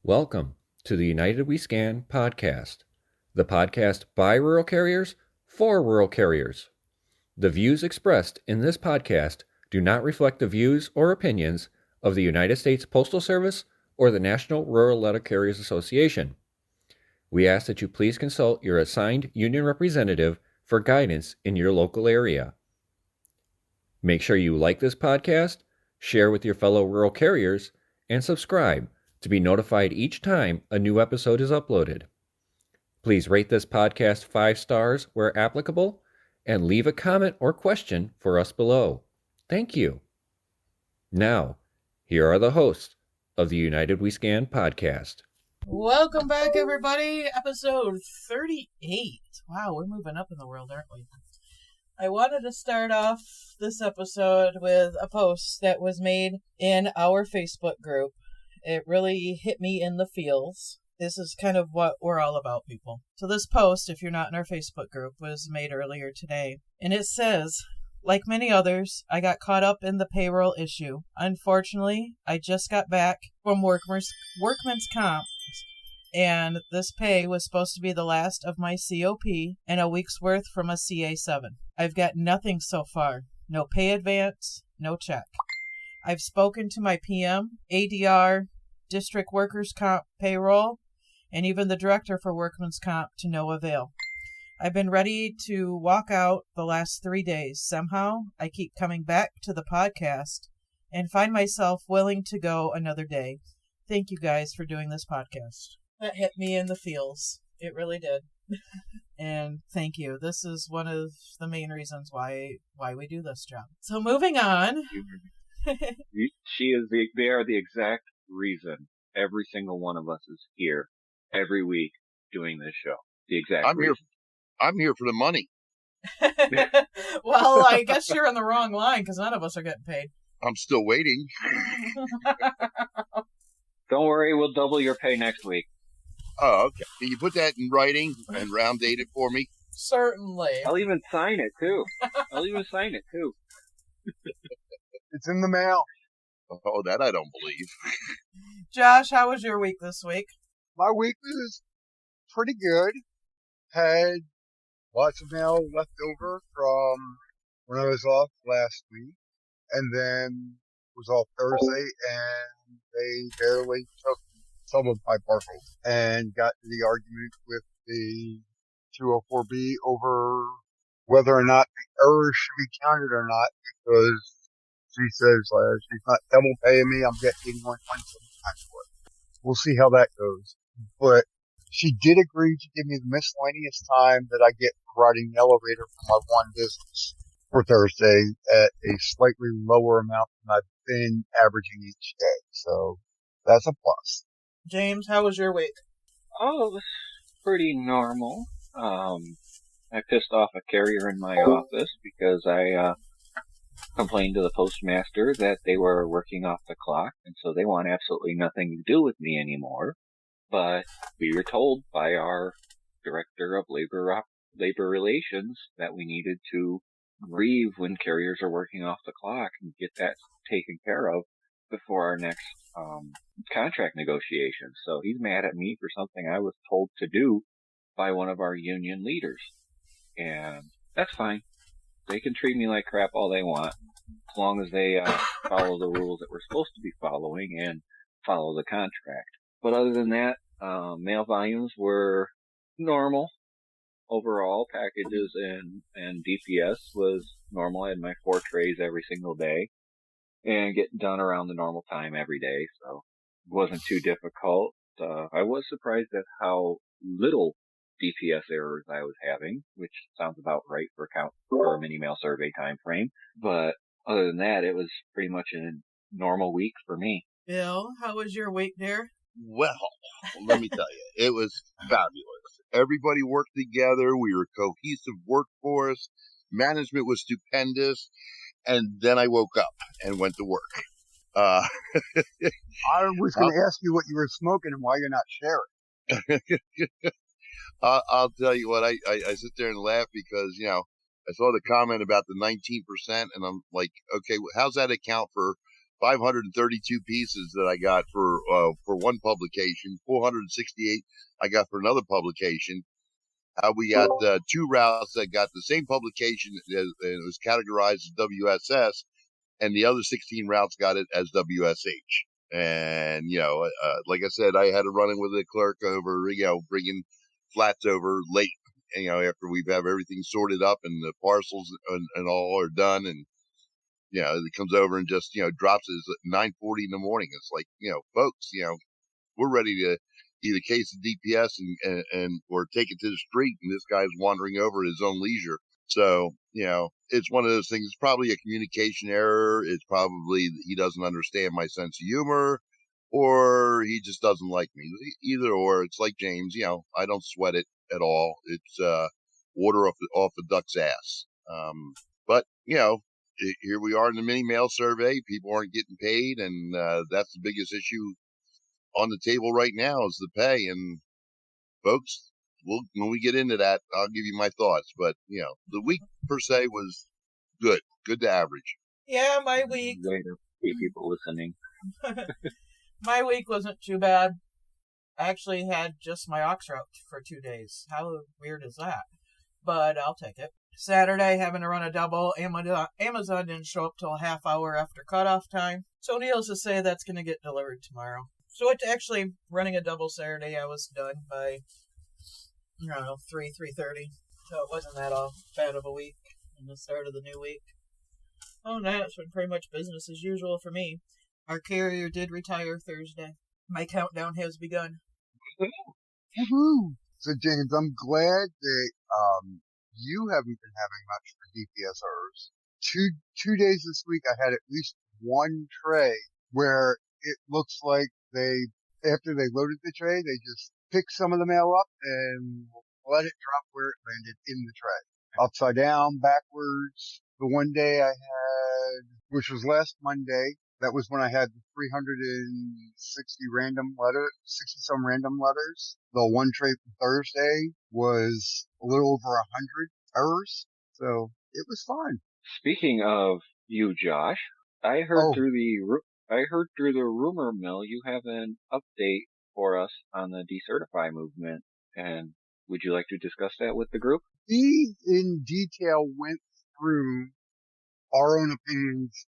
Welcome to the United We Scan podcast, the podcast by rural carriers for rural carriers. The views expressed in this podcast do not reflect the views or opinions of the United States Postal Service or the National Rural Letter Carriers Association. We ask that you please consult your assigned union representative for guidance in your local area. Make sure you like this podcast, share with your fellow rural carriers, and subscribe to be notified each time a new episode is uploaded. Please rate this podcast 5 stars where applicable, and leave a comment or question for us below. Thank you. Now, here are the hosts of the United We Scan podcast. Welcome back, everybody. Episode 38. Wow, we're moving up in the world, aren't we? I wanted to start off this episode with a post that was made in our Facebook group. It really hit me in the feels. This is kind of what we're all about, people. So this post, if you're not in our Facebook group, was made earlier today. And it says, like many others, I got caught up in the payroll issue. Unfortunately, I just got back from workman's comp, and this pay was supposed to be the last of my COP and a week's worth from a CA7. I've got nothing so far. No pay advance, no check. I've spoken to my PM, ADR, district workers' comp payroll, and even the director for workman's comp to no avail. I've been ready to walk out the last 3 days. Somehow, I keep coming back to the podcast and find myself willing to go another day. Thank you guys for doing this podcast. That hit me in the feels. It really did. And thank you. This is one of the main reasons why we do this job. So moving on. They are the exact reason every single one of us is here every week doing this show. The exact reason. I'm here for the money. Well, I guess you're on the wrong line because none of us are getting paid. I'm still waiting. Don't worry, we'll double your pay next week. Oh, okay. Can you put that in writing and round date it for me? Certainly. I'll even sign it too. It's in the mail. Oh, that I don't believe. Josh, how was your week this week? My week was pretty good. Had lots of mail left over from when I was off last week. And then was off Thursday, and they barely took some of my parcels and got to the argument with the 204B over whether or not the errors should be counted or not, because she says she's not double paying me. I'm getting 81.7 times for it. We'll see how that goes. But she did agree to give me the miscellaneous time that I get for riding the elevator for my one business for Thursday at a slightly lower amount than I've been averaging each day. So that's a plus. James, how was your week? Oh, it was pretty normal. I pissed off a carrier in my office because I complained to the postmaster that they were working off the clock, and so they want absolutely nothing to do with me anymore. But we were told by our director of labor relations that we needed to grieve when carriers are working off the clock and get that taken care of before our next contract negotiations. So he's mad at me for something I was told to do by one of our union leaders. And that's fine. They can treat me like crap all they want, as long as they follow the rules that we're supposed to be following and follow the contract. But other than that, mail volumes were normal. Overall, packages and DPS was normal. I had my 4 trays every single day and getting done around the normal time every day, so it wasn't too difficult. I was surprised at how little DPS errors I was having, which sounds about right for a mini mail survey time frame. But other than that, it was pretty much a normal week for me. Bill, how was your week, dear? Well, let me tell you, it was fabulous. Everybody worked together. We were a cohesive workforce. Management was stupendous. And then I woke up and went to work. I was going to ask you what you were smoking and why you're not sharing. I'll tell you what, I sit there and laugh because, I saw the comment about the 19%, and I'm like, okay, how's that account for 532 pieces that I got for one publication, 468 I got for another publication. We got two routes that got the same publication, and it was categorized as WSS, and the other 16 routes got it as WSH. And, like I said, I had a run-in with a clerk over, bringing flats over late, after we've have everything sorted up and the parcels and all are done. And, it comes over and just, drops it at 9:40 in the morning. It's like, folks, we're ready to either case the DPS and or take it to the street. And this guy's wandering over at his own leisure. So, it's one of those things. It's probably a communication error. It's probably he doesn't understand my sense of humor, or he just doesn't like me. Either or. It's like James, I don't sweat it at all. It's water off a duck's ass. But, here we are in the mini mail survey. People aren't getting paid, and that's the biggest issue on the table right now is the pay. And folks, when we get into that, I'll give you my thoughts. But, the week per se was good to average. Yeah, my week. Great to see people listening. My week wasn't too bad. I actually had just my ox route for 2 days. How weird is that? But I'll take it. Saturday, having to run a double. Amazon didn't show up till a half hour after cutoff time. So needless to say, that's going to get delivered tomorrow. So it's actually running a double Saturday. I was done by, 3:30. So it wasn't that all bad of a week in the start of the new week. Oh, no, it's been pretty much business as usual for me. Our carrier did retire Thursday. My countdown has begun. Woohoo! So James, I'm glad that you haven't been having much for DPS errors. Two days this week, I had at least one tray where it looks like after they loaded the tray, they just picked some of the mail up and let it drop where it landed in the tray. Upside down, backwards. The one day I had, which was last Monday, that was when I had the 360 some random letters. The one tray from Thursday was a little over 100 errors. So it was fun. Speaking of you, Josh, I heard through the rumor mill you have an update for us on the decertify movement, and would you like to discuss that with the group? We in detail went through our own opinions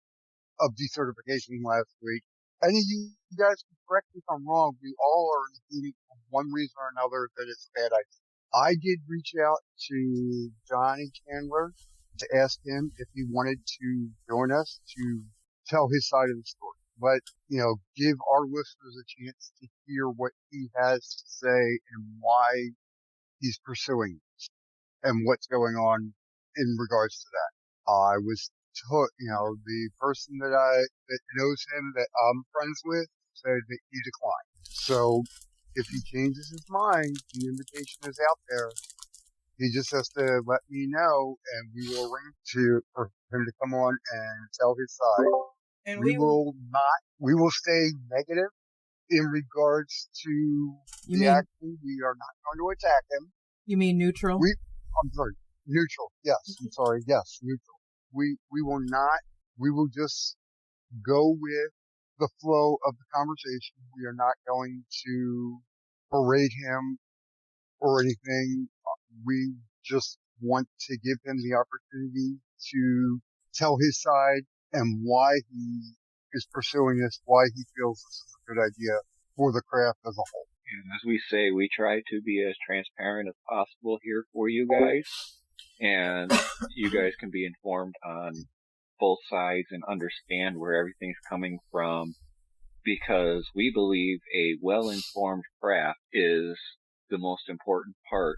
of decertification last week. Any of you guys can correct me if I'm wrong. We all are including for one reason or another that it's a bad idea. I did reach out to Johnny Chandler to ask him if he wanted to join us to tell his side of the story. But, give our listeners a chance to hear what he has to say and why he's pursuing this and what's going on in regards to that. I was told, the person that knows him that I'm friends with said that he declined. So if he changes his mind, the invitation is out there. He just has to let me know, and we will arrange for him to come on and tell his side. And we will stay negative in regards to the action. We are not going to attack him. You mean neutral? I'm sorry, neutral. Yes, I'm sorry. Yes, neutral. We will not. We will just go with the flow of the conversation. We are not going to berate him or anything. We just want to give him the opportunity to tell his side and why he is pursuing this, why he feels this is a good idea for the craft as a whole. And as we say, we try to be as transparent as possible here for you guys, and you guys can be informed on both sides and understand where everything's coming from, because we believe a well-informed craft is the most important part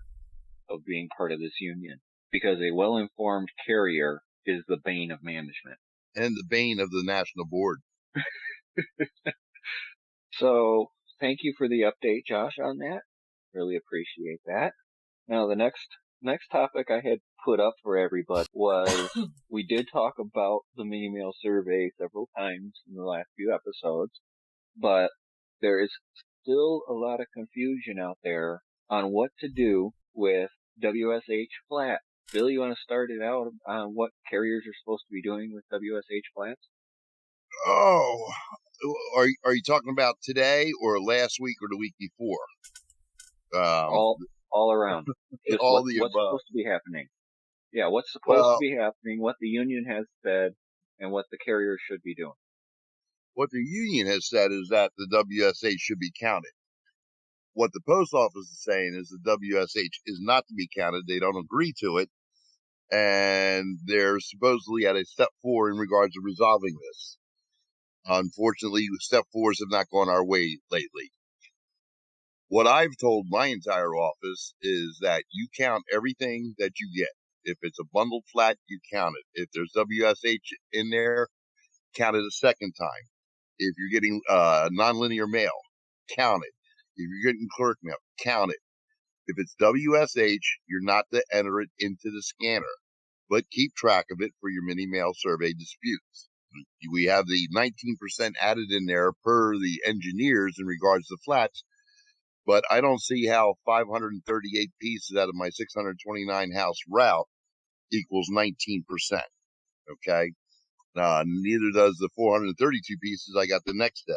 of being part of this union, because a well-informed carrier is the bane of management. And the bane of the national board. So, thank you for the update, Josh, on that. Really appreciate that. Now, the next topic I had put up for everybody was, we did talk about the mini mail survey several times in the last few episodes, but there is still a lot of confusion out there on what to do with WSH flat. Bill, you want to start it out on what carriers are supposed to be doing with WSH flats? Oh, are you talking about today or last week or the week before? All around. Just all what's the above. supposed to be happening. Yeah, what's supposed Well, to be happening, what the union has said, and what the carriers should be doing. what the union has said is that the WSH should be counted. What the post office is saying is the WSH is not to be counted. They don't agree to it. And they're supposedly at a step 4 in regards to resolving this. Unfortunately, step 4s have not gone our way lately. What I've told my entire office is that you count everything that you get. If it's a bundled flat, you count it. If there's WSH in there, count it a second time. If you're getting nonlinear mail, count it. If you're getting clerk mail, count it. If it's WSH, you're not to enter it into the scanner, but keep track of it for your mini mail survey disputes. We have the 19% added in there per the engineers in regards to flats, but I don't see how 538 pieces out of my 629 house route equals 19%. Okay. Neither does the 432 pieces I got the next day.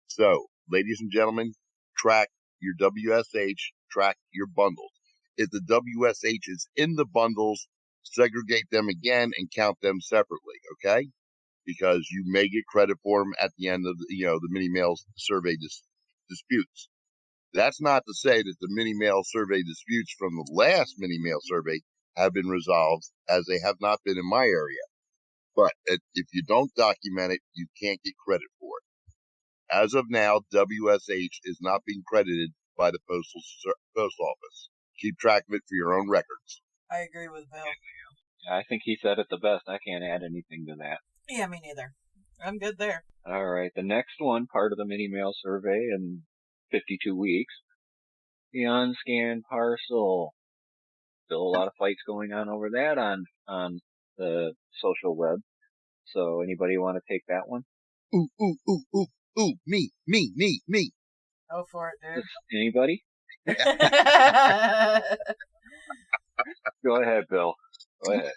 So, ladies and gentlemen, track your WSH, track your bundles. If the WSH is in the bundles, segregate them again and count them separately, okay? Because you may get credit for them at the end of the mini mail survey disputes. That's not to say that the mini mail survey disputes from the last mini mail survey have been resolved, as they have not been in my area. But if you don't document it, you can't get credit for it. As of now, WSH is not being credited by the post office. Keep track of it for your own records. I agree with Bill. I think he said it the best. I can't add anything to that. Yeah, me neither. I'm good there. All right, the next one, part of the mini mail survey in 52 weeks, the unscanned parcel. Still a lot of fights going on over that on the social web. So anybody want to take that one? Ooh, me. Go for it, dude. Anybody? Go ahead, Bill. Go ahead.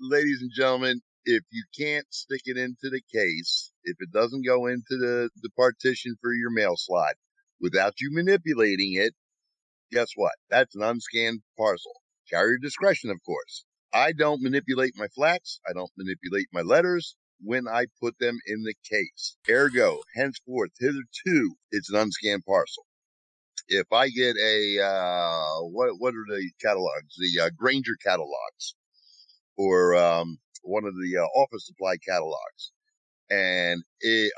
Ladies and gentlemen, if you can't stick it into the case, if it doesn't go into the partition for your mail slot without you manipulating it, guess what? That's an unscanned parcel. Carrier discretion, of course. I don't manipulate my flats. I don't manipulate my letters when I put them in the case. Ergo, henceforth, hitherto, it's an unscanned parcel. If I get what are the catalogs? The Granger catalogs, or one of the office supply catalogs, and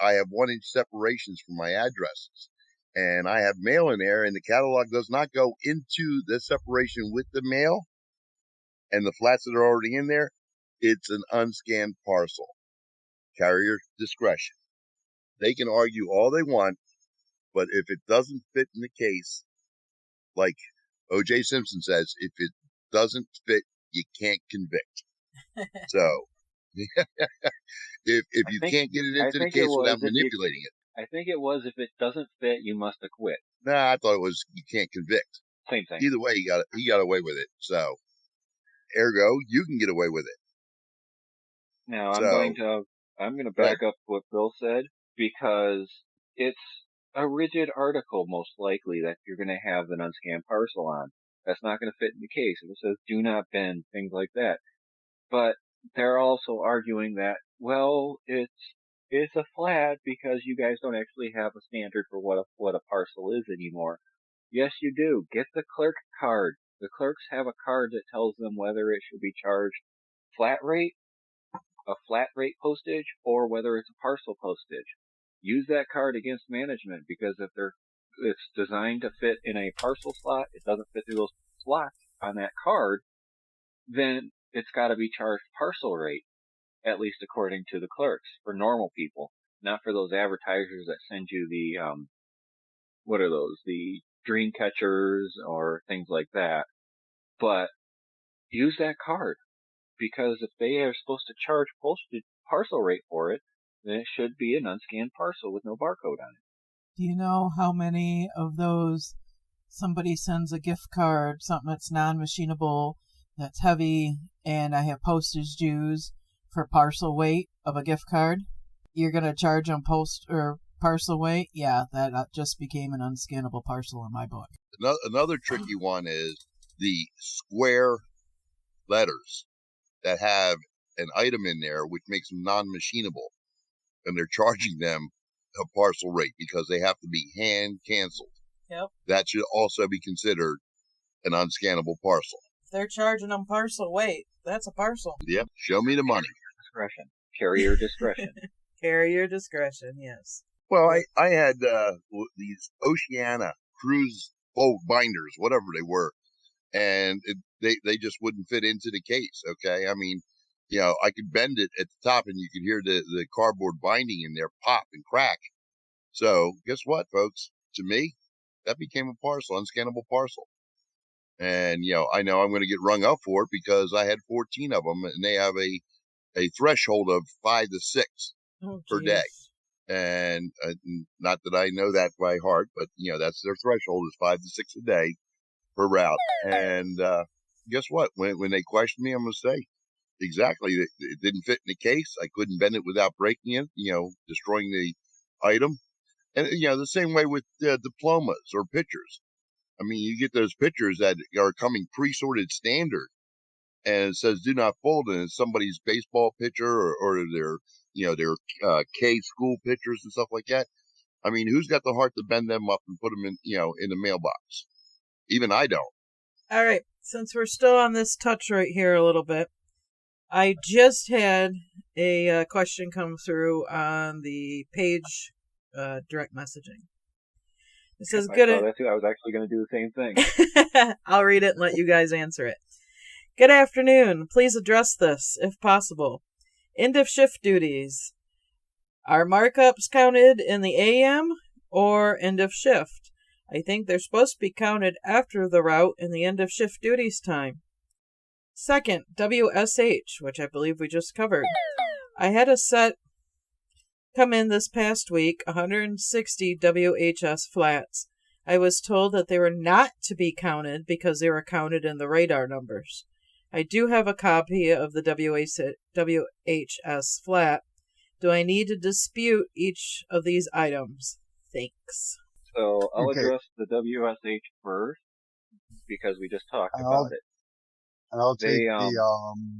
I have 1-inch separations from my addresses, and I have mail in there, and the catalog does not go into the separation with the mail, and the flats that are already in there, it's an unscanned parcel. Carrier discretion. They can argue all they want, but if it doesn't fit in the case, like O.J. Simpson says, if it doesn't fit, you can't convict. So, if you can't get it into the case without manipulating it. I think it was, if it doesn't fit, you must acquit. Nah, I thought it was, you can't convict. Same thing. Either way, he got away with it. So, ergo, you can get away with it. Now, I'm going to back up what Bill said, because it's a rigid article, most likely, that you're going to have an unscanned parcel on. That's not going to fit in the case. If it says do not bend, things like that. But they're also arguing that, well, it's a flat because you guys don't actually have a standard for what a parcel is anymore. Yes, you do. Get the clerk card. The clerks have a card that tells them whether it should be charged flat rate, a flat rate postage, or whether it's a parcel postage. Use that card against management, because if it's designed to fit in a parcel slot, it doesn't fit through those slots on that card, then it's got to be charged parcel rate, at least according to the clerks, for normal people, not for those advertisers that send you the, what are those, the dream catchers or things like that. But use that card, because if they are supposed to charge postage parcel rate for it, then it should be an unscanned parcel with no barcode on it. Do you know how many of those somebody sends a gift card, something that's non-machinable, that's heavy, and I have postage dues for parcel weight of a gift card. You're going to charge them post or parcel weight. Yeah, that just became an unscannable parcel in my book. Another tricky one is the square letters that have an item in there which makes them non-machinable, and they're charging them a parcel rate because they have to be hand canceled. Yep. That should also be considered an unscannable parcel. If they're charging them parcel weight, that's a parcel. Yep. Show me the money. Discretion. Carrier discretion. Carrier discretion, yes. Well, I had these Oceana cruise boat binders, whatever they were, and they just wouldn't fit into the case. Okay, I mean, I could bend it at the top, and you could hear the cardboard binding in there pop and crack. So guess what, folks? To me, that became a parcel, unscannable parcel. And I know I'm going to get rung up for it because I had 14 of them, and they have a threshold of 5 to 6 per day. And not that I know that by heart, but that's their threshold is 5 to 6 a day per route. And guess what? When they question me, I'm going to say exactly it didn't fit in the case. I couldn't bend it without breaking it, destroying the item. And the same way with diplomas or pictures. I mean, you get those pictures that are coming pre-sorted standard, and it says "do not fold," and it's somebody's baseball picture or their K school pictures and stuff like that. I mean, who's got the heart to bend them up and put them in in the mailbox? Even I don't. All right, since we're still on this touch right here a little bit, I just had a question come through on the page direct messaging. It says, I saw that too. I was actually going to do the same thing. I'll read it and let you guys answer it. Good afternoon. Please address this, if possible. End of shift duties. Are markups counted in the AM or end of shift? I think they're supposed to be counted after the route in the end of shift duties time. Second, WSH, which I believe we just covered. I had a set come in this past week, 160 WHS flats. I was told that they were not to be counted because they were counted in the radar numbers. I do have a copy of the WHS flat. Do I need to dispute each of these items? Thanks. So I'll address the WSH first because we just talked about it. And I'll take the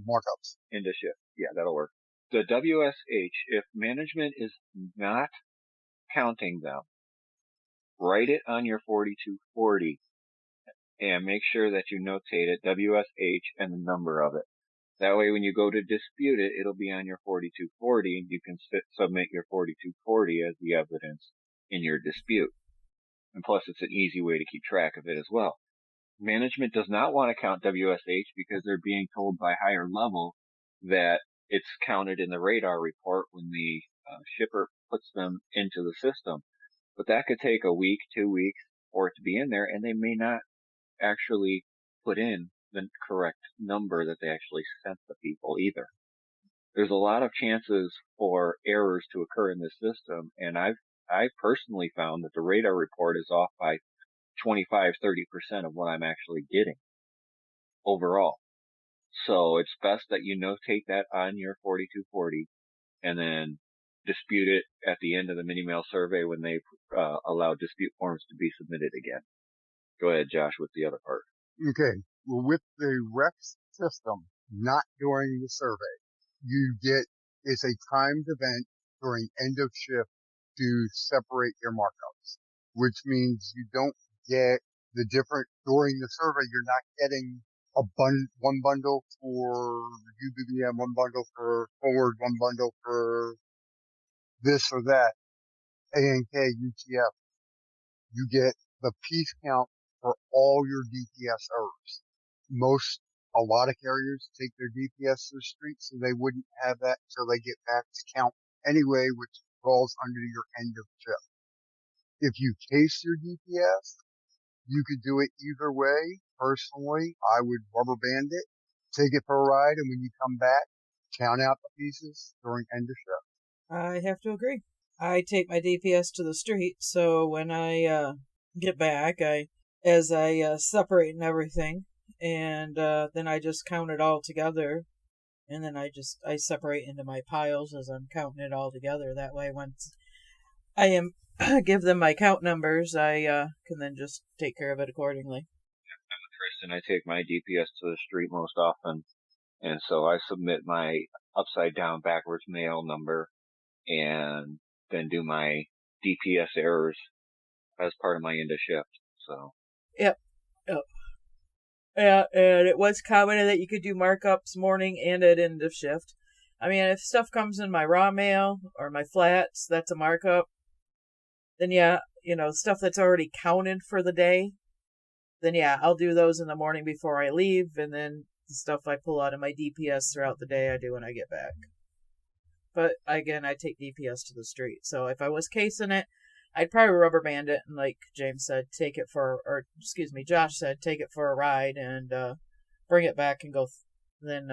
markups. Into shift. Yeah, that'll work. The WSH, if management is not counting them, write it on your 4240 and make sure that you notate it, WSH, and the number of it. That way when you go to dispute it, it'll be on your 4240 and you can submit your 4240 as the evidence in your dispute. And plus it's an easy way to keep track of it as well. Management does not want to count WSH because they're being told by higher level that it's counted in the radar report when the shipper puts them into the system. But that could take a week, 2 weeks for it to be in there, and they may not actually put in the correct number that they actually sent the people either. There's a lot of chances for errors to occur in this system, and I've personally found that the radar report is off by 25-30% of what I'm actually getting overall. So it's best that you notate that on your 4240 and then dispute it at the end of the mini mail survey when they allow dispute forms to be submitted again. Go ahead, Josh, with the other part. Okay. Well, with the REX system, not during the survey, it's a timed event during end of shift to separate your markups, which means you don't get the different, during the survey, you're not getting one bundle for UBBM, one bundle for forward, one bundle for this or that, ANK, UTF. You get the piece count for all your DPS errors. A lot of carriers take their DPS to the street, so they wouldn't have that until they get back to count anyway, which falls under your end of shift. If you case your DPS, you could do it either way. Personally, I would rubber band it, take it for a ride, and when you come back, count out the pieces during end of shift. I have to agree. I take my DPS to the street, so when I get back, as I separate and everything, and then I just count it all together And then I separate into my piles as I'm counting it all together. That way, once I give them my count numbers, I can then just take care of it accordingly. Tristan, I take my DPS to the street most often, and so I submit my upside down backwards mail number and then do my DPS errors as part of my end of shift. So. Yep. Yeah, and it was commented that you could do markups morning and at end of shift. I mean, if stuff comes in my raw mail or my flats, that's a markup. Then yeah, stuff that's already counted for the day, then yeah, I'll do those in the morning before I leave, and then the stuff I pull out of my DPS throughout the day, I do when I get back. But again, I take DPS to the street, so if I was casing it, I'd probably rubber band it, and like James said, Josh said, take it for a ride and bring it back and go, then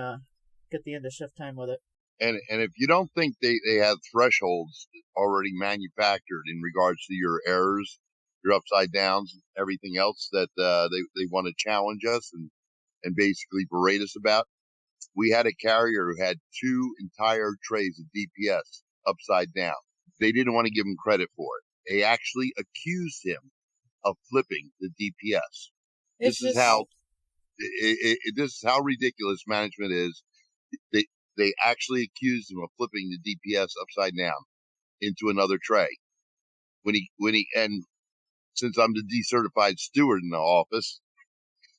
get the end of shift time with it. And if you don't think they have thresholds already manufactured in regards to your errors, your upside downs, and everything else that they want to challenge us and basically berate us about, we had a carrier who had 2 entire trays of DPS upside down. They didn't want to give him credit for it. They actually accused him of flipping the DPS. This is how ridiculous management is. They actually accused him of flipping the DPS upside down into another tray. And since I'm the decertified steward in the office,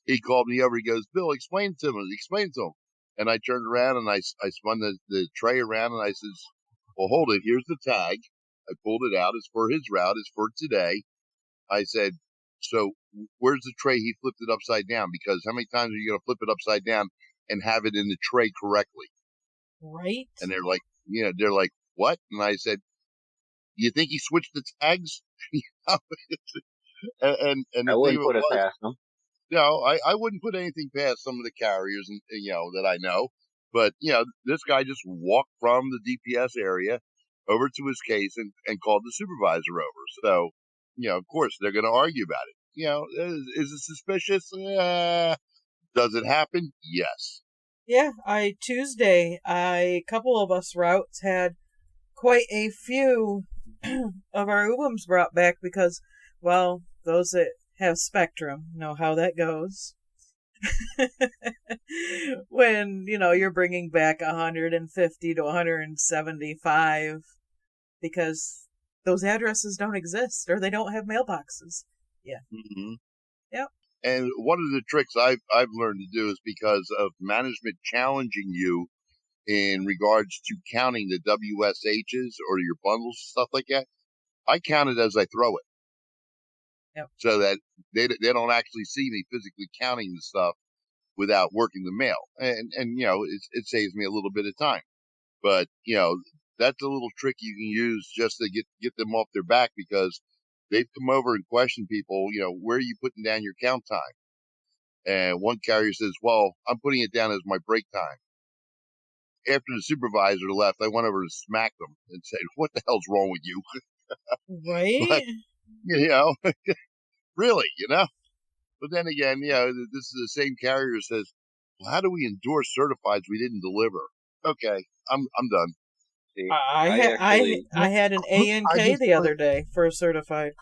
he called me over. He goes, "Bill, explain to him." And I turned around and I spun the tray around and I says, "Well, hold it. Here's the tag." I pulled it out. It's for his route. It's for today. I said, "So where's the tray he flipped it upside down? Because how many times are you going to flip it upside down and have it in the tray correctly?" Right. And they're like, "What?" And I said, "You think he switched the tags?" and I wouldn't put it past them. No, I wouldn't put anything past some of the carriers and that I know. But this guy just walked from the DPS area over to his case and called the supervisor over. So, of course they're going to argue about it. Is it suspicious? Does it happen? Yes. Yeah, Tuesday, a couple of us routes had quite a few of our Ubums brought back because, well, those that have Spectrum know how that goes. When, you're bringing back 150 to 175 because those addresses don't exist or they don't have mailboxes. Yeah. Mm-hmm. Yep. And one of the tricks I've learned to do is because of management challenging you in regards to counting the WSHs or your bundles, stuff like that, I count it as I throw it. Yep. So that they don't actually see me physically counting the stuff without working the mail. And it saves me a little bit of time. But, that's a little trick you can use just to get them off their back because they've come over and questioned people, where are you putting down your count time? And one carrier says, "Well, I'm putting it down as my break time." After the supervisor left, I went over and smacked them and said, "What the hell's wrong with you?" Right. But, really, But then again, this is the same carrier that says, "Well, how do we endorse certifieds we didn't deliver?" Okay, I'm done. See, I had an ANK the other day for a certified.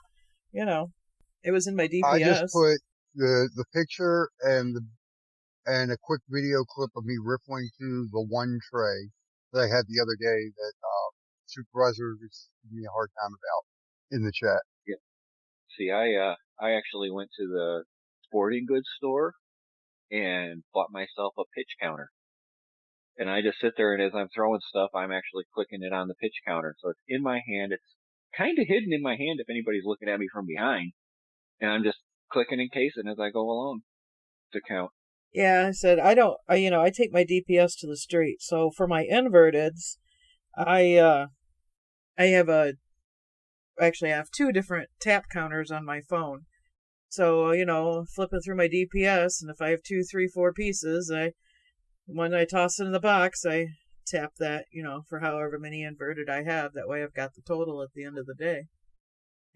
It was in my DPS. I just put the picture and a quick video clip of me riffling through the one tray that I had the other day that supervisor was giving me a hard time about in the chat. Yeah. See, I actually went to the sporting goods store and bought myself a pitch counter. And I just sit there and as I'm throwing stuff, I'm actually clicking it on the pitch counter. So it's in my hand. It's kind of hidden in my hand if anybody's looking at me from behind. And I'm just clicking and casing as I go along to count. Yeah, I said, I take my DPS to the street. So for my inverteds, I have 2 different tap counters on my phone. So, flipping through my DPS, and if I have 2, 3, 4 pieces, when I toss it in the box, I tap that, for however many inverted I have. That way I've got the total at the end of the day.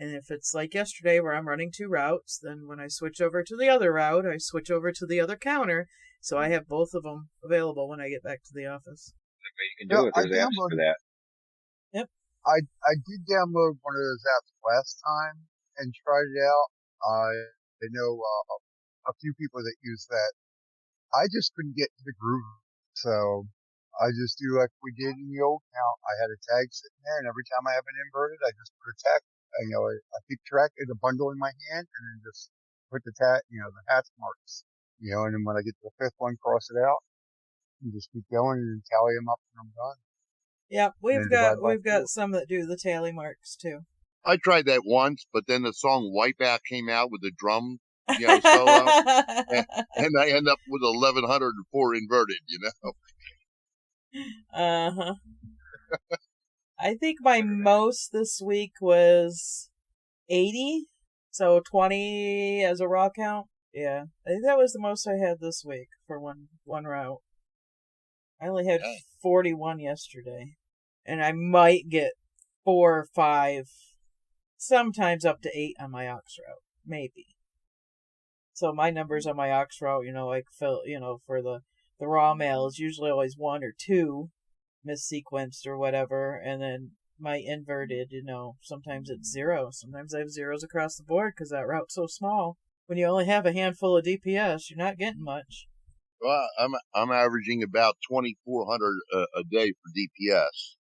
And if it's like yesterday where I'm running 2 routes, then when I switch over to the other route, I switch over to the other counter So I have both of them available when I get back to the office. You can do it. I There's apps for that. Yep. I did download one of those apps last time and tried it out. I know a few people that use that. I just couldn't get to the groove, so I just do like we did in the old count. I had a tag sitting there, and every time I have an inverted, I just put a tag. I keep track of the bundle in my hand, and then just put the the hatch marks. And then when I get to the fifth one, cross it out, and just keep going and tally them up, and I'm done. Yep, And then divide by we've got 4. some that do the tally marks too. I tried that once, but then the song Wipeout came out with the drum, solo, and I end up with 1104 inverted, Uh-huh. I think my most this week was 80, so 20 as a raw count. Yeah, I think that was the most I had this week for one route. I only had 41 yesterday, and I might get 4 or 5, sometimes up to 8 on my ox route, maybe. So my numbers on my ox route, like for the raw mail is usually always 1 or 2 missequenced or whatever, and then my inverted, sometimes it's 0. Sometimes I have zeros across the board because that route's so small. When you only have a handful of DPS, you're not getting much. Well, I'm averaging about 2,400 a day for DPS.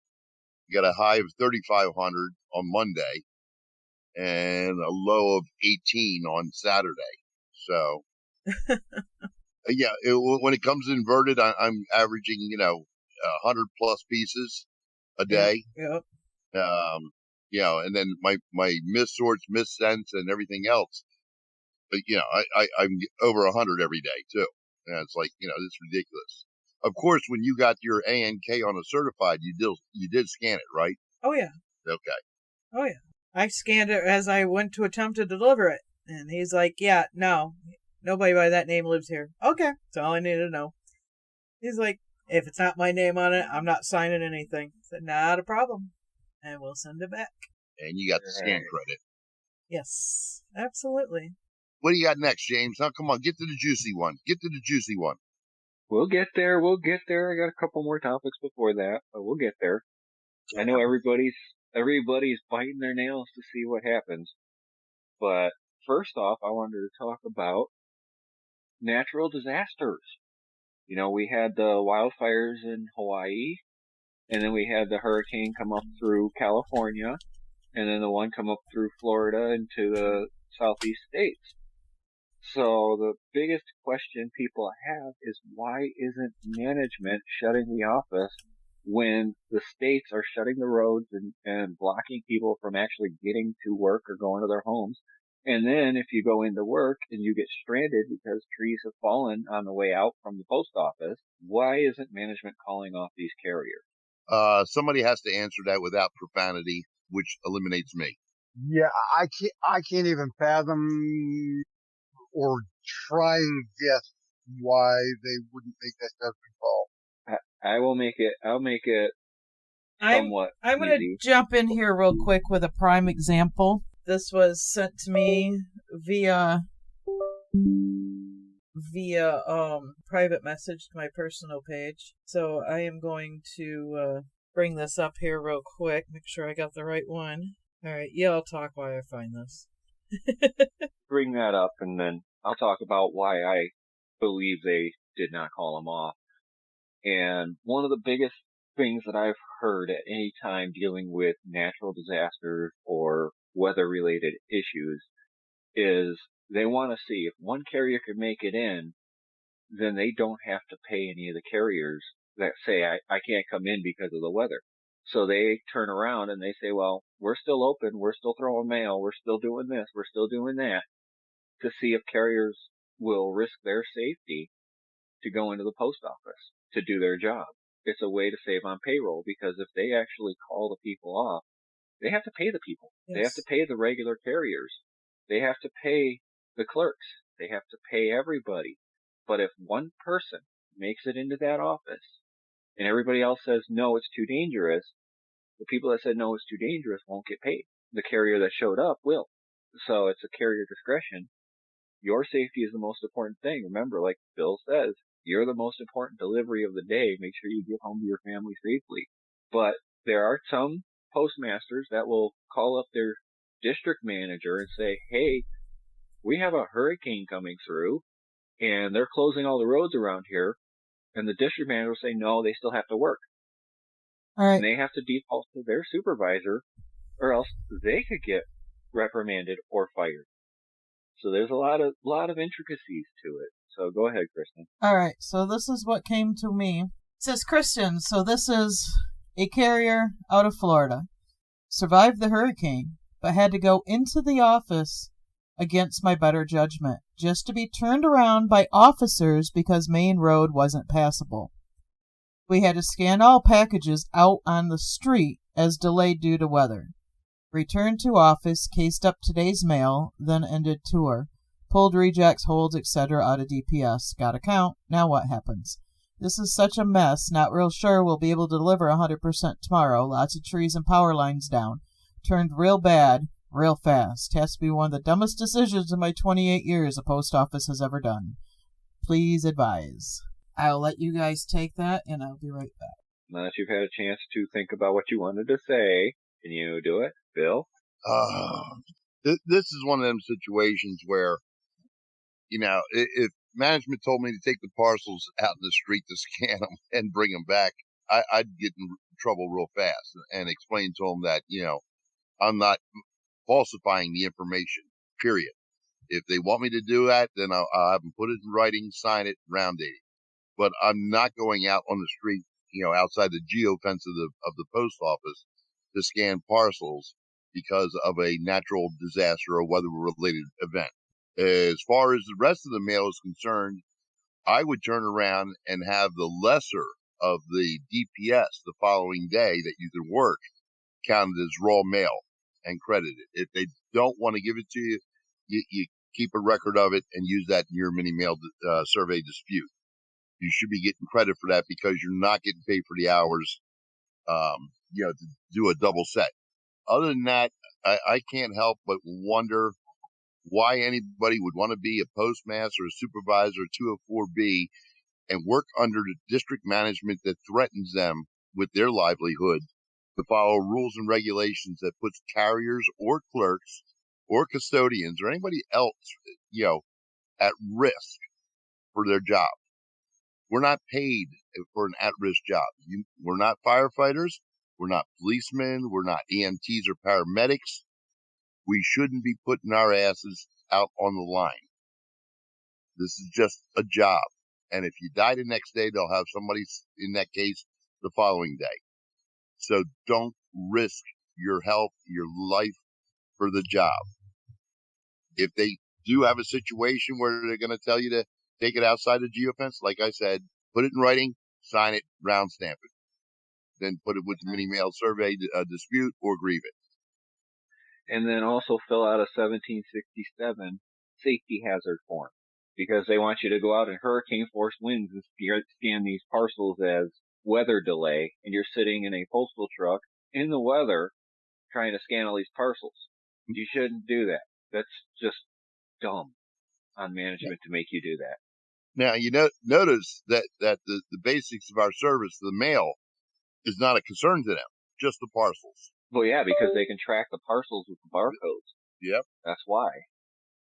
Got a high of 3,500 on Monday and a low of 18 on Saturday. So, yeah, when it comes inverted, I'm averaging 100 plus pieces a day. Yep. And then my miss sorts, miss sense, and everything else. But I'm over 100 every day too. And it's like it's ridiculous. Of course, when you got your ANK on a certified, you did scan it, right? Oh yeah. Okay. Oh yeah. I scanned it as I went to attempt to deliver it, and he's like, "Yeah, no, nobody by that name lives here." Okay, that's all I needed to know. He's like, "If it's not my name on it, I'm not signing anything." I said, "Not a problem," and we'll send it back. And you got the scan credit. Yes, absolutely. What do you got next, James? Now, come on, get to the juicy one. We'll get there. I got a couple more topics before that, but we'll get there. I know everybody's biting their nails to see what happens. But first off, I wanted to talk about natural disasters. We had the wildfires in Hawaii, and then we had the hurricane come up through California, and then the one come up through Florida into the southeast states. So the biggest question people have is why isn't management shutting the office when the states are shutting the roads and blocking people from actually getting to work or going to their homes? And then if you go into work and you get stranded because trees have fallen on the way out from the post office, why isn't management calling off these carriers? Somebody has to answer that without profanity, which eliminates me. Yeah, I can't even fathom or try and guess why they wouldn't make that judgment call. I'll make it somewhat I'm going to jump in here real quick with a prime example. This was sent to me via private message to my personal page. So I am going to bring this up here real quick, make sure I got the right one. All right, yeah, I'll talk while I find this. Bring that up, and then I'll talk about why I believe they did not call him off. And one of the biggest things that I've heard at any time dealing with natural disasters or weather-related issues is they want to see if one carrier could make it in, then they don't have to pay any of the carriers that say, I can't come in because of the weather. So they turn around and they say, well, we're still open, we're still throwing mail, we're still doing this, we're still doing that, to see if carriers will risk their safety to go into the post office to do their job. It's a way to save on payroll, because if they actually call the people off, they have to pay the people. Yes. They have to pay the regular carriers. They have to pay the clerks. They have to pay everybody. But if one person makes it into that office and everybody else says, no, it's too dangerous, the people that said, no, it's too dangerous won't get paid. The carrier that showed up will. So it's a carrier discretion. Your safety is the most important thing. Remember, like Bill says, You're the most important delivery of the day. Make sure you get home to your family safely. But there are some postmasters that will call up their district manager and say, hey, we have a hurricane coming through and they're closing all the roads around here. And the district manager will say, no, they still have to work. All right. And they have to default to their supervisor or else they could get reprimanded or fired. So there's a lot of intricacies to it. So go ahead, Kristen. All right. So this is what came to me. It says, Christian, so this is a carrier out of Florida. Survived the hurricane, but had to go into the office against my better judgment, just to be turned around by officers because Main Road wasn't passable. We had to scan all packages out on the street as delayed due to weather. Returned to office, cased up today's mail, then ended tour. Pulled rejects, holds, etc. out of DPS. Got a count. Now what happens? This is such a mess. Not real sure we'll be able to deliver 100% tomorrow. Lots of trees and power lines down. Turned real bad, real fast. Has to be one of the dumbest decisions in my 28 years a post office has ever done. Please advise. I'll let you guys take that, and I'll be right back. Now that you've had a chance to think about what you wanted to say, can you do it, Bill? This is one of them situations where, if management told me to take the parcels out in the street to scan them and bring them back, I'd get in trouble real fast and explain to them that, I'm not falsifying the information, period. If they want me to do that, then I'll have them put it in writing, sign it, round date it. But I'm not going out on the street, outside the geofence of the post office to scan parcels because of a natural disaster or weather-related event. As far as the rest of the mail is concerned, I would turn around and have the lesser of the DPS the following day that you can work counted as raw mail and credited. If they don't want to give it to you, you keep a record of it and use that in your mini mail survey dispute. You should be getting credit for that because you're not getting paid for the hours, to do a double set. Other than that, I can't help but wonder why anybody would want to be a postmaster, a supervisor, 204B, and work under the district management that threatens them with their livelihood to follow rules and regulations that puts carriers or clerks or custodians or anybody else, at risk for their job. We're not paid for an at-risk job. We're not firefighters. We're not policemen. We're not EMTs or paramedics. We shouldn't be putting our asses out on the line. This is just a job. And if you die the next day, they'll have somebody in that case the following day. So don't risk your health, your life for the job. If they do have a situation where they're going to tell you to take it outside the geofence, like I said, put it in writing, sign it, round stamp it. Then put it with the mini mail survey dispute or grieve it. And then also fill out a 1767 safety hazard form because they want you to go out in hurricane force winds and scan these parcels as weather delay, and you're sitting in a postal truck in the weather trying to scan all these parcels. You shouldn't do that. That's just dumb on management to make you do that. Now, notice that the basics of our service, the mail, is not a concern to them, just the parcels. Well, yeah, because they can track the parcels with the barcodes. Yep. That's why.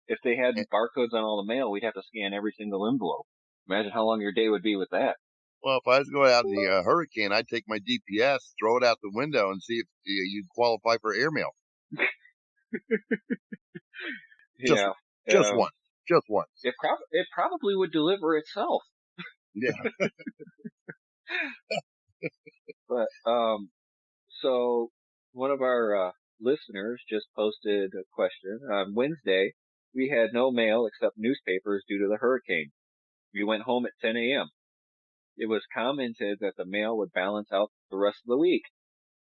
If they had barcodes on all the mail, we'd have to scan every single envelope. Imagine how long your day would be with that. Well, if I was going out in the hurricane, I'd take my DPS, throw it out the window, and see if you'd qualify for airmail. Yeah. Just one. Just one. It probably would deliver itself. Yeah. But, so one of our listeners just posted a question. On Wednesday, we had no mail except newspapers due to the hurricane. We went home at 10 a.m. It was commented that the mail would balance out the rest of the week.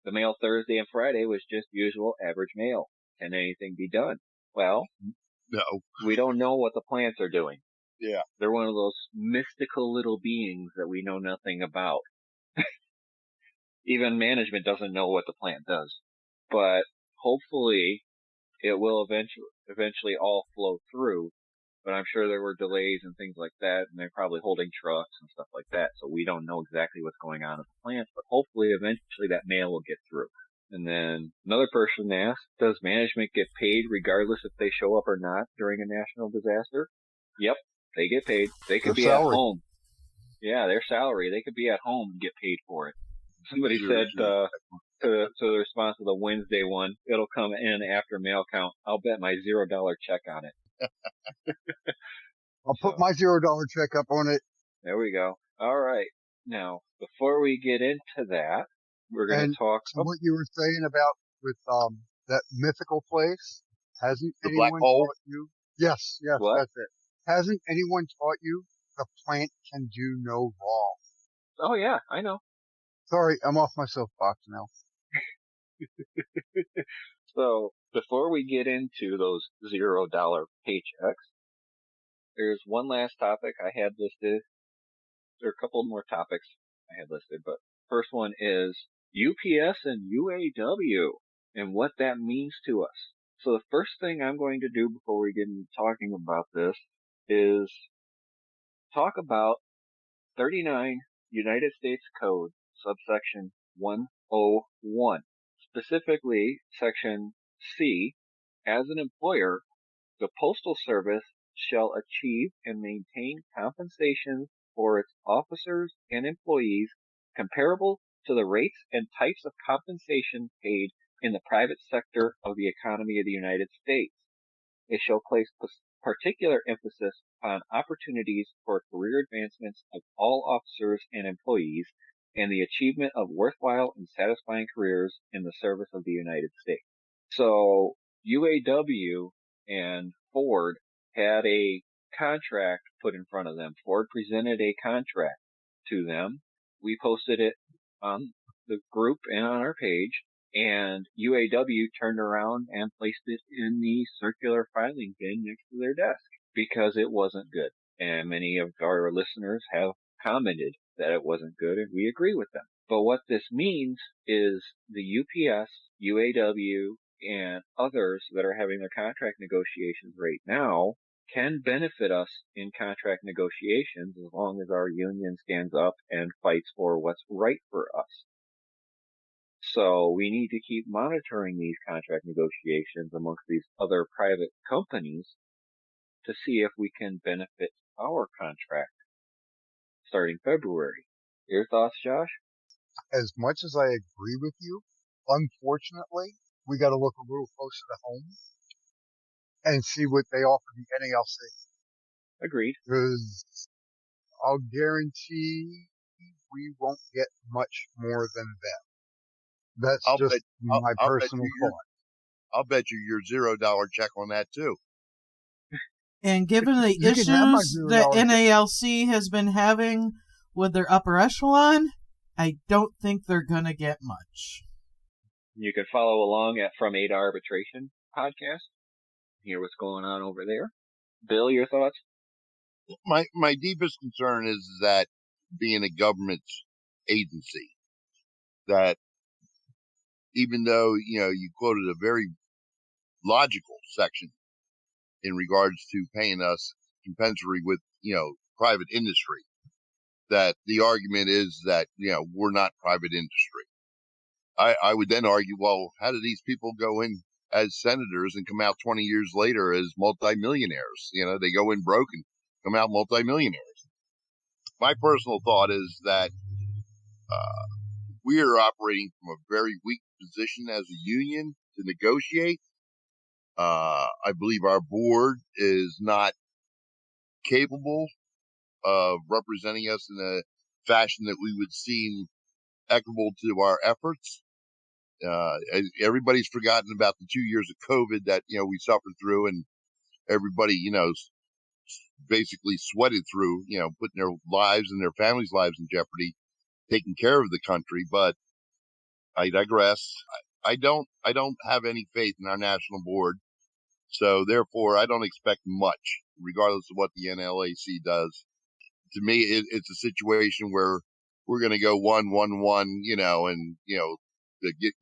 The mail Thursday and Friday was just usual average mail. Can anything be done? Well, no. We don't know what the plants are doing. Yeah. They're one of those mystical little beings that we know nothing about. Even management doesn't know what the plant does. But hopefully it will eventually all flow through. but I'm sure there were delays and things like that, and they're probably holding trucks and stuff like that, so we don't know exactly what's going on at the plants, but hopefully eventually that mail will get through. And then another person asked, does management get paid regardless if they show up or not during a national disaster? Yep, they get paid. They could Their be salary. at home. Yeah, their salary. They could be at home and get paid for it. Somebody Sure, said, sure. to the response to the Wednesday one, it'll come in after mail count. I'll bet my $0 check on it. I'll put So, my $0 check up on it. there we go. All right. Now, before we get into that, we're going And to talk. to what you were saying about with that mythical place, hasn't The black anyone hole? taught you? Yes, What? that's it. Hasn't anyone taught you the plant can do no wrong? Oh, yeah, I know. Sorry, I'm off my soapbox now. So, before we get into those $0 paychecks, there's one last topic I had listed. There are a couple more topics I had listed, but first one is UPS and UAW and what that means to us. So the first thing I'm going to do before we get into talking about this is talk about 39 United States Code, subsection 101. Specifically, section C, as an employer, the Postal Service shall achieve and maintain compensation for its officers and employees comparable to the rates and types of compensation paid in the private sector of the economy of the United States. It shall place particular emphasis on opportunities for career advancements of all officers and employees and the achievement of worthwhile and satisfying careers in the service of the United States. So UAW and Ford had a contract put in front of them. Ford presented a contract to them. We posted it on the group and on our page, and UAW turned around and placed it in the circular filing bin next to their desk because it wasn't good. And many of our listeners have commented that it wasn't good, and we agree with them. But what this means is the UPS, UAW, and others that are having their contract negotiations right now can benefit us in contract negotiations as long as our union stands up and fights for what's right for us. So we need to keep monitoring these contract negotiations amongst these other private companies to see if we can benefit our contract starting February. Your thoughts, Josh? As much as I agree with you, unfortunately, we got to look a little closer to home and see what they offer the NALC. Agreed. Because I'll guarantee we won't get much more than them. That's I'll just bet- my I'll bet personal you your- thought. I'll bet you your $0 check on that too. And given the You can have my issues $0 that check. NALC has been having with their upper echelon, I don't think they're going to get much. You can follow along at From A to Arbitration podcast. Hear what's going on over there. Bill, your thoughts? My deepest concern is that being a government agency, that even though, you quoted a very logical section in regards to paying us compensatory with, private industry, that the argument is that, we're not private industry. I would then argue, well, how do these people go in as senators and come out 20 years later as multimillionaires? They go in broke and come out multimillionaires. My personal thought is that we are operating from a very weak position as a union to negotiate. I believe our board is not capable of representing us in a fashion that we would seem equitable to our efforts. Everybody's forgotten about the 2 years of COVID that, we suffered through, and everybody, basically sweated through, putting their lives and their families' lives in jeopardy, taking care of the country. But I digress. I don't have any faith in our national board. So therefore, I don't expect much, regardless of what the NLAC does. To me, it's a situation where we're going to go 1-1-1, and,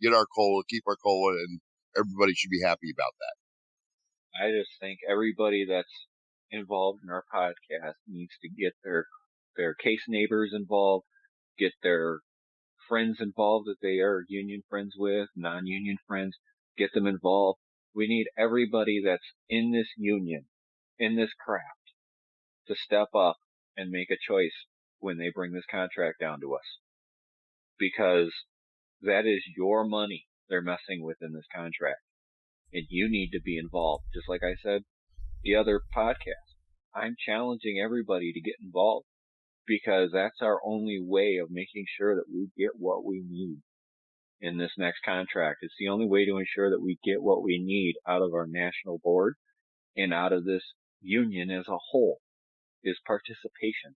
get our COLA, keep our COLA, and everybody should be happy about that. I just think everybody that's involved in our podcast needs to get their case neighbors involved, get their friends involved that they are union friends with, non-union friends, get them involved. We need everybody that's in this union, in this craft, to step up and make a choice when they bring this contract down to us. Because that is your money they're messing with in this contract. And you need to be involved. Just like I said, the other podcast, I'm challenging everybody to get involved, because that's our only way of making sure that we get what we need in this next contract. It's the only way to ensure that we get what we need out of our national board and out of this union as a whole, is participation.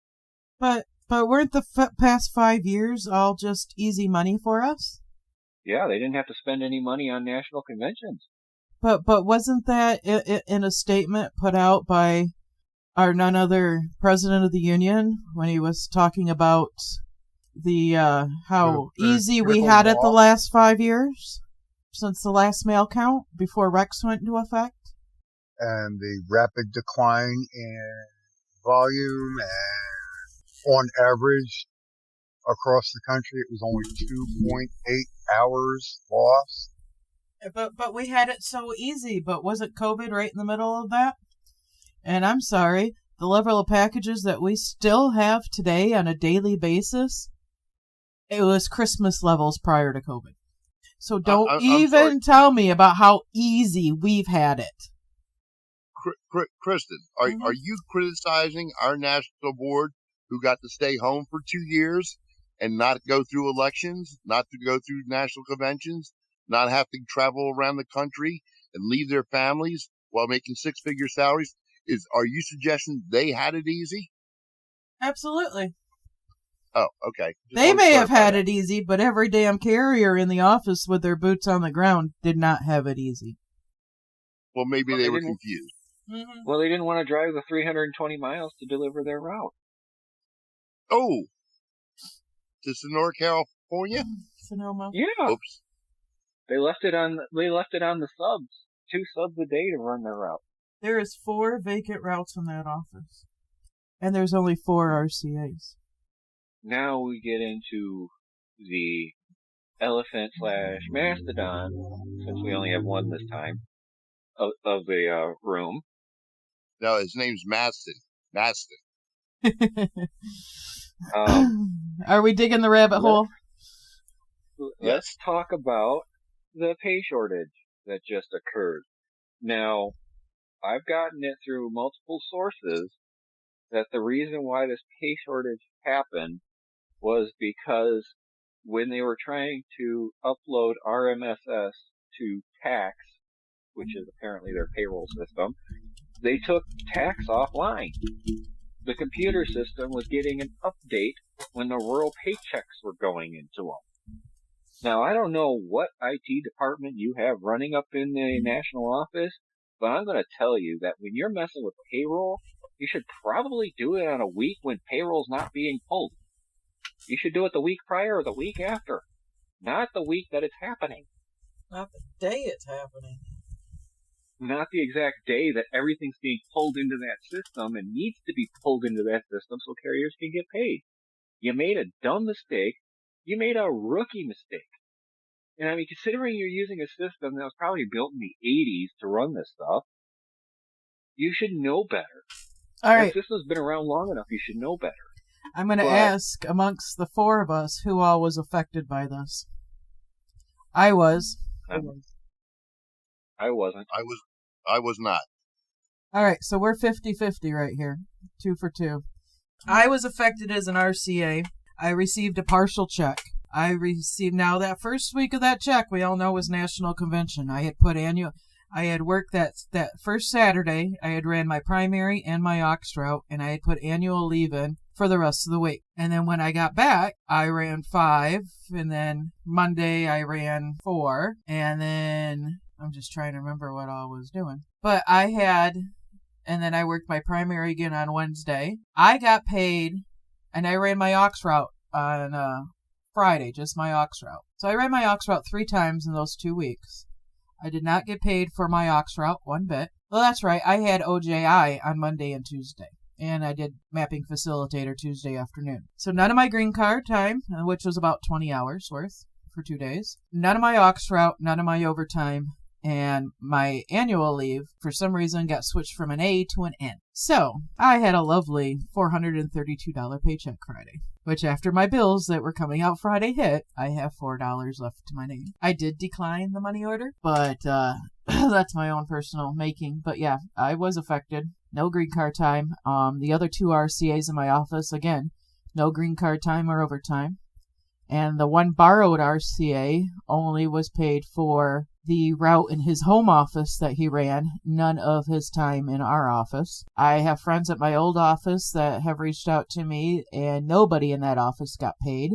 But weren't the past 5 years all just easy money for us? Yeah, they didn't have to spend any money on national conventions. But wasn't that in a statement put out by our none other president of the union when he was talking about the how easy we had it the last 5 years since the last mail count before Rex went into effect? And the rapid decline in volume, and on average across the country it was only 2.8 hours lost. But we had it so easy. But wasn't COVID right in the middle of that? And I'm sorry, the level of packages that we still have today on a daily basis, it was Christmas levels prior to COVID. So don't even tell me about how easy we've had it. Kristen, are you criticizing our national board who got to stay home for 2 years and not go through elections, not to go through national conventions, not have to travel around the country and leave their families while making six-figure salaries? Are you suggesting they had it easy? Absolutely. Oh, okay. They may have had it easy, but every damn carrier in the office with their boots on the ground did not have it easy. Well, maybe they were confused. Mm-hmm. Well, they didn't want to drive the 320 miles to deliver their route. Oh, to Sonora, California? Sonoma. Yeah. Oops. They left it on the subs. 2 subs a day to run their route. There is 4 vacant routes in that office. And there's only 4 RCAs. Now we get into the elephant/mastodon, since we only have one this time, of the room. No, his name's Maston. Are we digging the rabbit hole? Let's talk about the pay shortage that just occurred. Now, I've gotten it through multiple sources that the reason why this pay shortage happened was because when they were trying to upload RMSS to tax, which is apparently their payroll system, they took tax offline. The computer system was getting an update when the rural paychecks were going into them. Now, I don't know what IT department you have running up in the national office, but I'm going to tell you that when you're messing with payroll, you should probably do it on a week when payroll's not being pulled. You should do it the week prior or the week after, not the week that it's happening. Not the day it's happening. Not the exact day that everything's being pulled into that system and needs to be pulled into that system so carriers can get paid. You made a dumb mistake. You made a rookie mistake. And I mean, considering you're using a system that was probably built in the 80s to run this stuff, you should know better. All right. That system's been around long enough. You should know better. I'm going to ask amongst the 4 of us who all was affected by this. I was. I wasn't. I was not. All right, so we're 50-50 right here. 2 for 2. I was affected as an RCA. I received a partial check. Now that first week of that check, we all know was National Convention. I had worked that first Saturday. I had ran my primary and my aux route, and I had put annual leave in for the rest of the week. And then when I got back, I ran 5, and then Monday I ran 4, and then I'm just trying to remember what I was doing. But and then I worked my primary again on Wednesday. I got paid, and I ran my aux route on Friday, just my aux route. So I ran my aux route 3 times in those 2 weeks. I did not get paid for my Ox route one bit. Well, that's right. I had OJI on Monday and Tuesday. And I did mapping facilitator Tuesday afternoon. So none of my green card time, which was about 20 hours worth for 2 days. None of my Ox route, none of my overtime. And my annual leave, for some reason, got switched from an A to an N. So I had a lovely $432 paycheck Friday, which after my bills that were coming out Friday hit, I have $4 left to my name. I did decline the money order, but that's my own personal making. But yeah, I was affected. No green card time. The other 2 RCAs in my office, again, no green card time or overtime. And the one borrowed RCA only was paid for the route in his home office that he ran, none of his time in our office. I have friends at my old office that have reached out to me, and nobody in that office got paid,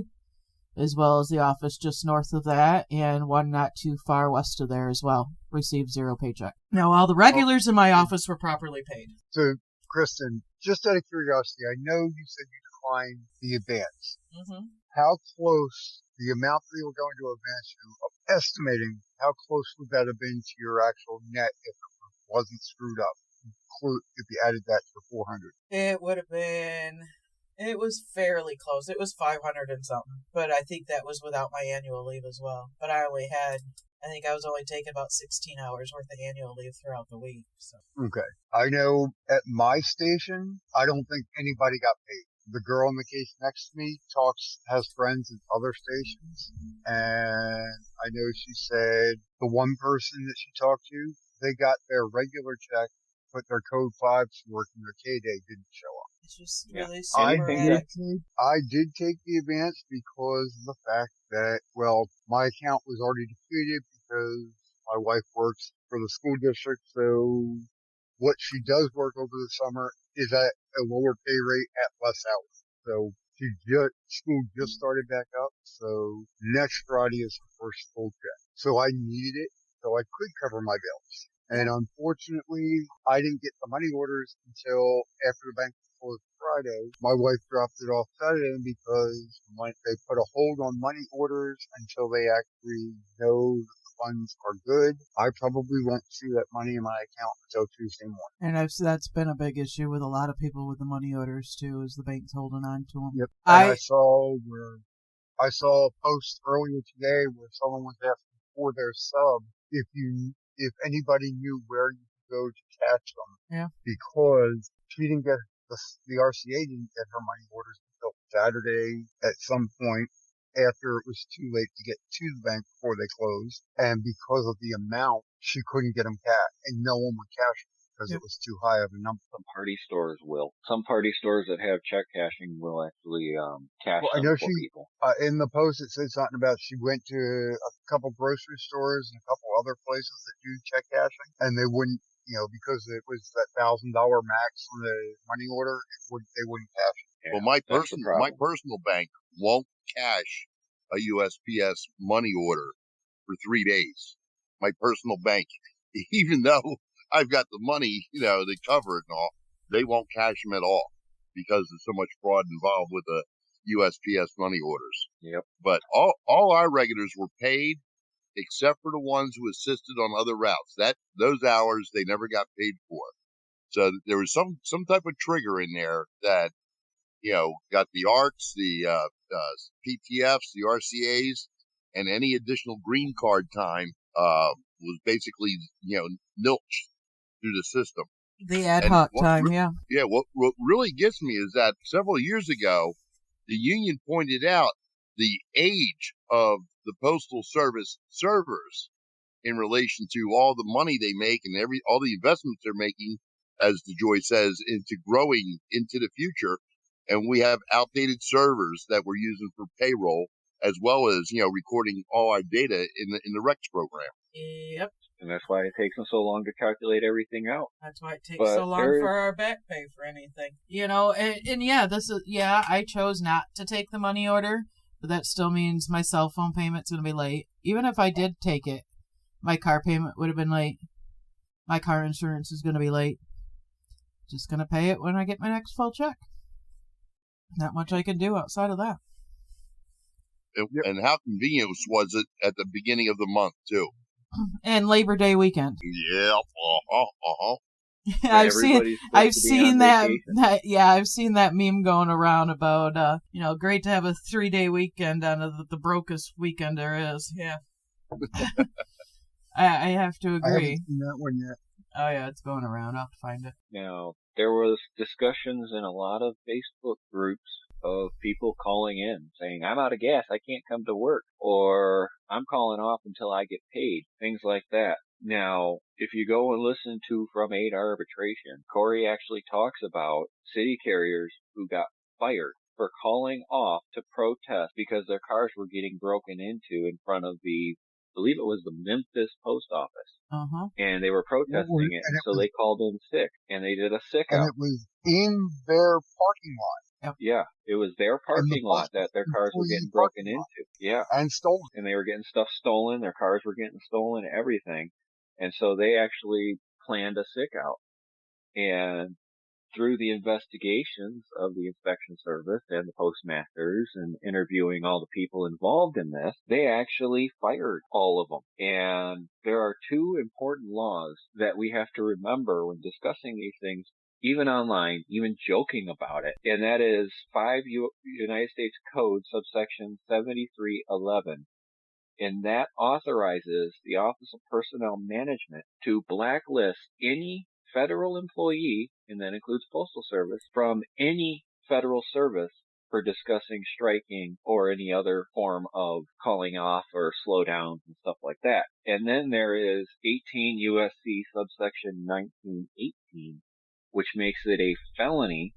as well as the office just north of that, and one not too far west of there as well, received 0 paycheck. Now, all the regulars in my office were properly paid. So, Kristen, just out of curiosity, I know you said you declined the advance. Mm-hmm. How close, the amount that you were going to advance you, estimating how close would that have been to your actual net if it wasn't screwed up? If you added that to the 400. It would have been, it was fairly close. It was 500 and something, but I think that was without my annual leave as well. But I think I was only taking about 16 hours worth of annual leave throughout the week. So. Okay. I know at my station, I don't think anybody got paid. The girl in the case next to me has friends at other stations, and I know she said the one person that she talked to, they got their regular check, but their code 5s working their K-Day didn't show up. It's just really Anything sporadic. I did take the advance because of the fact that, well, my account was already depleted because my wife works for the school district, so what she does work over the summer is at a lower pay rate at less hours. So school just started back up. So next Friday is her first full check. So I needed it so I could cover my bills. And unfortunately, I didn't get the money orders until after the bank was closed Friday. My wife dropped it off Saturday because they put a hold on money orders until they actually know funds are good. I probably won't see that money in my account until Tuesday morning. And that's been a big issue with a lot of people with the money orders too, is the bank's holding on to them. Yep. And I saw a post earlier today where someone was asking for their sub if anybody knew where you could go to catch them. Yeah. Because she didn't get the RCA didn't get her money orders until Saturday at some point, after it was too late to get to the bank before they closed. And because of the amount, she couldn't get them cashed, and no one would cash them because it was too high of a number. Some party stores will. Some party stores that have check cashing will actually cash them for people. In the post it said something about she went to a couple grocery stores and a couple other places that do check cashing, and they wouldn't, because it was that $1,000 max on the money order, they wouldn't cash it. Yeah, well, my personal bank won't cash a USPS money order for 3 days. My personal bank, even though I've got the money, to cover it and all, they won't cash them at all because there's so much fraud involved with the USPS money orders. Yep. But all our regulars were paid except for the ones who assisted on other routes. Those hours they never got paid for. So there was some type of trigger in there that, got the ARCs, the PTFs, the RCAs, and any additional green card time was basically, nilched through the system. The ad hoc time, yeah. Yeah, what really gets me is that several years ago, the union pointed out the age of the Postal Service servers in relation to all the money they make and all the investments they're making, as DeJoy says, into growing into the future. And we have outdated servers that we're using for payroll, as well as, recording all our data in the REX program. Yep. And that's why it takes them so long to calculate everything out. That's why it takes so long for our back pay for anything. I chose not to take the money order, but that still means my cell phone payment's going to be late. Even if I did take it, my car payment would have been late. My car insurance is going to be late. Just going to pay it when I get my next full check. Not much I can do outside of that. And how convenient was it at the beginning of the month, too? And Labor Day weekend. Yep. I've seen Everybody's supposed to be on vacation. I've seen that meme going around about great to have a 3-day weekend on the brokest weekend there is. Yeah. I have to I agree. haven't seen that one yet. Oh yeah, it's going around. I'll have to find it. Now, there was discussions in a lot of Facebook groups of people calling in saying, I'm out of gas, I can't come to work, or I'm calling off until I get paid, things like that. Now, if you go and listen to From 8 Arbitration, Corey actually talks about city carriers who got fired for calling off to protest because their cars were getting broken into in front of I believe it was the Memphis post office. Uh-huh. And they were protesting it, and so they called in sick, and they did a sick out. And it was in their parking lot. Yeah, it was their parking lot that their cars were getting broken into. Yeah. And stolen. And they were getting stuff stolen, their cars were getting stolen, everything. And so they actually planned a sick out. And through the investigations of the inspection service and the postmasters and interviewing all the people involved in this, they actually fired all of them. And there are two important laws that we have to remember when discussing these things, even online, even joking about it. And that is 5 United States Code subsection 7311. And that authorizes the Office of Personnel Management to blacklist any federal employee, and that includes Postal Service, from any federal service for discussing striking or any other form of calling off or slowdowns and stuff like that. And then there is 18 USC subsection 1918, which makes it a felony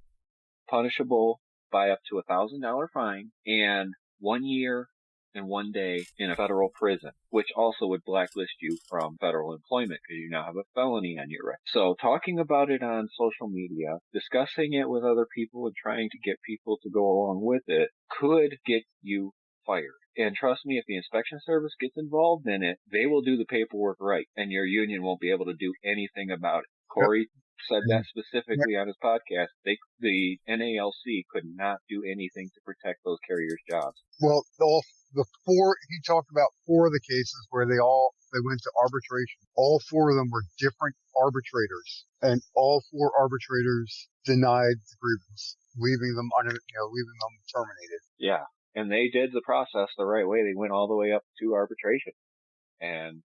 punishable by up to $1,000 fine and 1 year and 1 day in a federal prison, which also would blacklist you from federal employment because you now have a felony on your record. So talking about it on social media, discussing it with other people and trying to get people to go along with it could get you fired. And trust me, if the inspection service gets involved in it, they will do the paperwork right, and your union won't be able to do anything about it. Corey said that specifically on his podcast. The NALC could not do anything to protect those carriers' jobs. Well, he talked about 4 of the cases where they went to arbitration. All 4 of them were different arbitrators, and all 4 arbitrators denied the grievance, leaving them terminated. Yeah. And they did the process the right way. They went all the way up to arbitration. And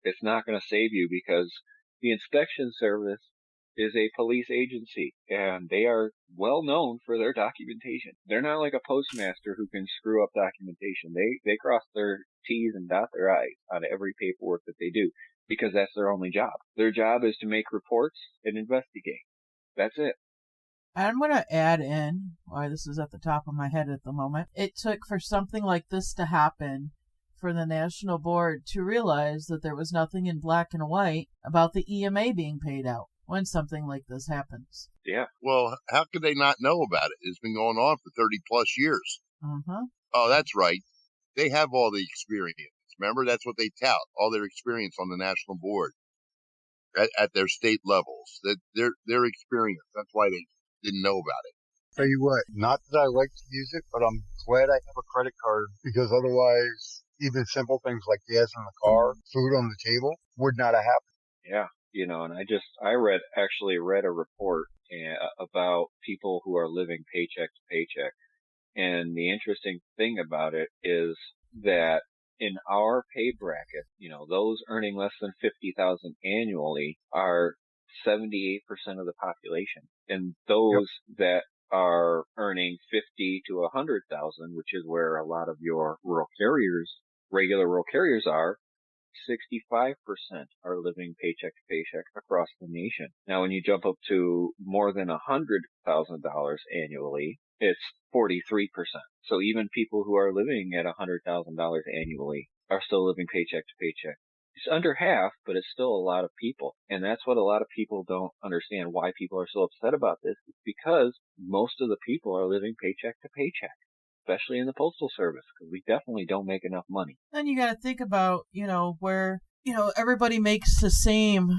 it's not going to save you because the inspection service is a police agency, and they are well known for their documentation. They're not like a postmaster who can screw up documentation. They cross their T's and dot their I's on every paperwork that they do because that's their only job. Their job is to make reports and investigate. That's it. I'm going to add in, why this is at the top of my head at the moment, it took for something like this to happen for the National Board to realize that there was nothing in black and white about the EMA being paid out when something like this happens. Yeah. Well, how could they not know about it? It's been going on for 30 plus years. Uh-huh. Oh, that's right. They have all the experience. Remember, that's what they tout, all their experience on the national board at their state levels. That their experience. That's why they didn't know about it. Tell you what, not that I like to use it, but I'm glad I have a credit card because otherwise, even simple things like gas in the car, food on the table would not have happened. Yeah. And I read a report about people who are living paycheck to paycheck. And the interesting thing about it is that in our pay bracket, those earning less than $50,000 annually are 78% of the population. And those that are earning 50 to 100,000, which is where a lot of your regular rural carriers are, 65% are living paycheck to paycheck across the nation. Now, when you jump up to more than $100,000 annually, it's 43%. So even people who are living at $100,000 annually are still living paycheck to paycheck. It's under half, but it's still a lot of people. And that's what a lot of people don't understand, why people are so upset about this. It's because most of the people are living paycheck to paycheck, especially in the Postal Service, because we definitely don't make enough money. Then you got to think about, where, everybody makes the same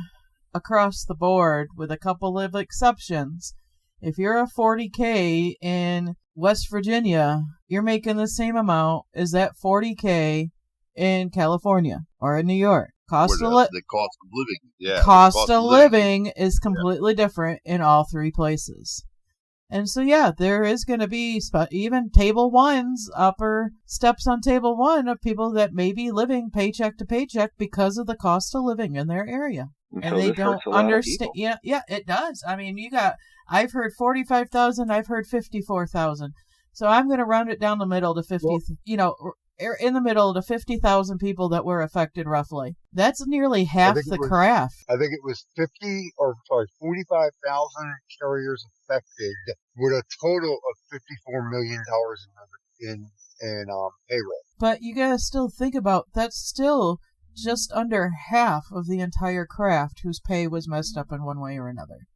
across the board with a couple of exceptions. If you're a 40K in West Virginia, you're making the same amount as that 40K in California or in New York. Cost of the cost of living. Yeah, cost of living is completely different in all three places. And so, yeah, there is going to be even table ones, upper steps on table one of people that may be living paycheck to paycheck because of the cost of living in their area. And And so they this don't hurts a lot of understand. people. Yeah, it does. I mean, I've heard 45,000, I've heard 54,000. So I'm going to round it down the middle to 50, in the middle to 50,000 people that were affected roughly. That's nearly half the craft. I think it was 45,000 carriers affected with a total of $54 million in payroll. But you gotta still think about, that's still just under half of the entire craft whose pay was messed up in one way or another.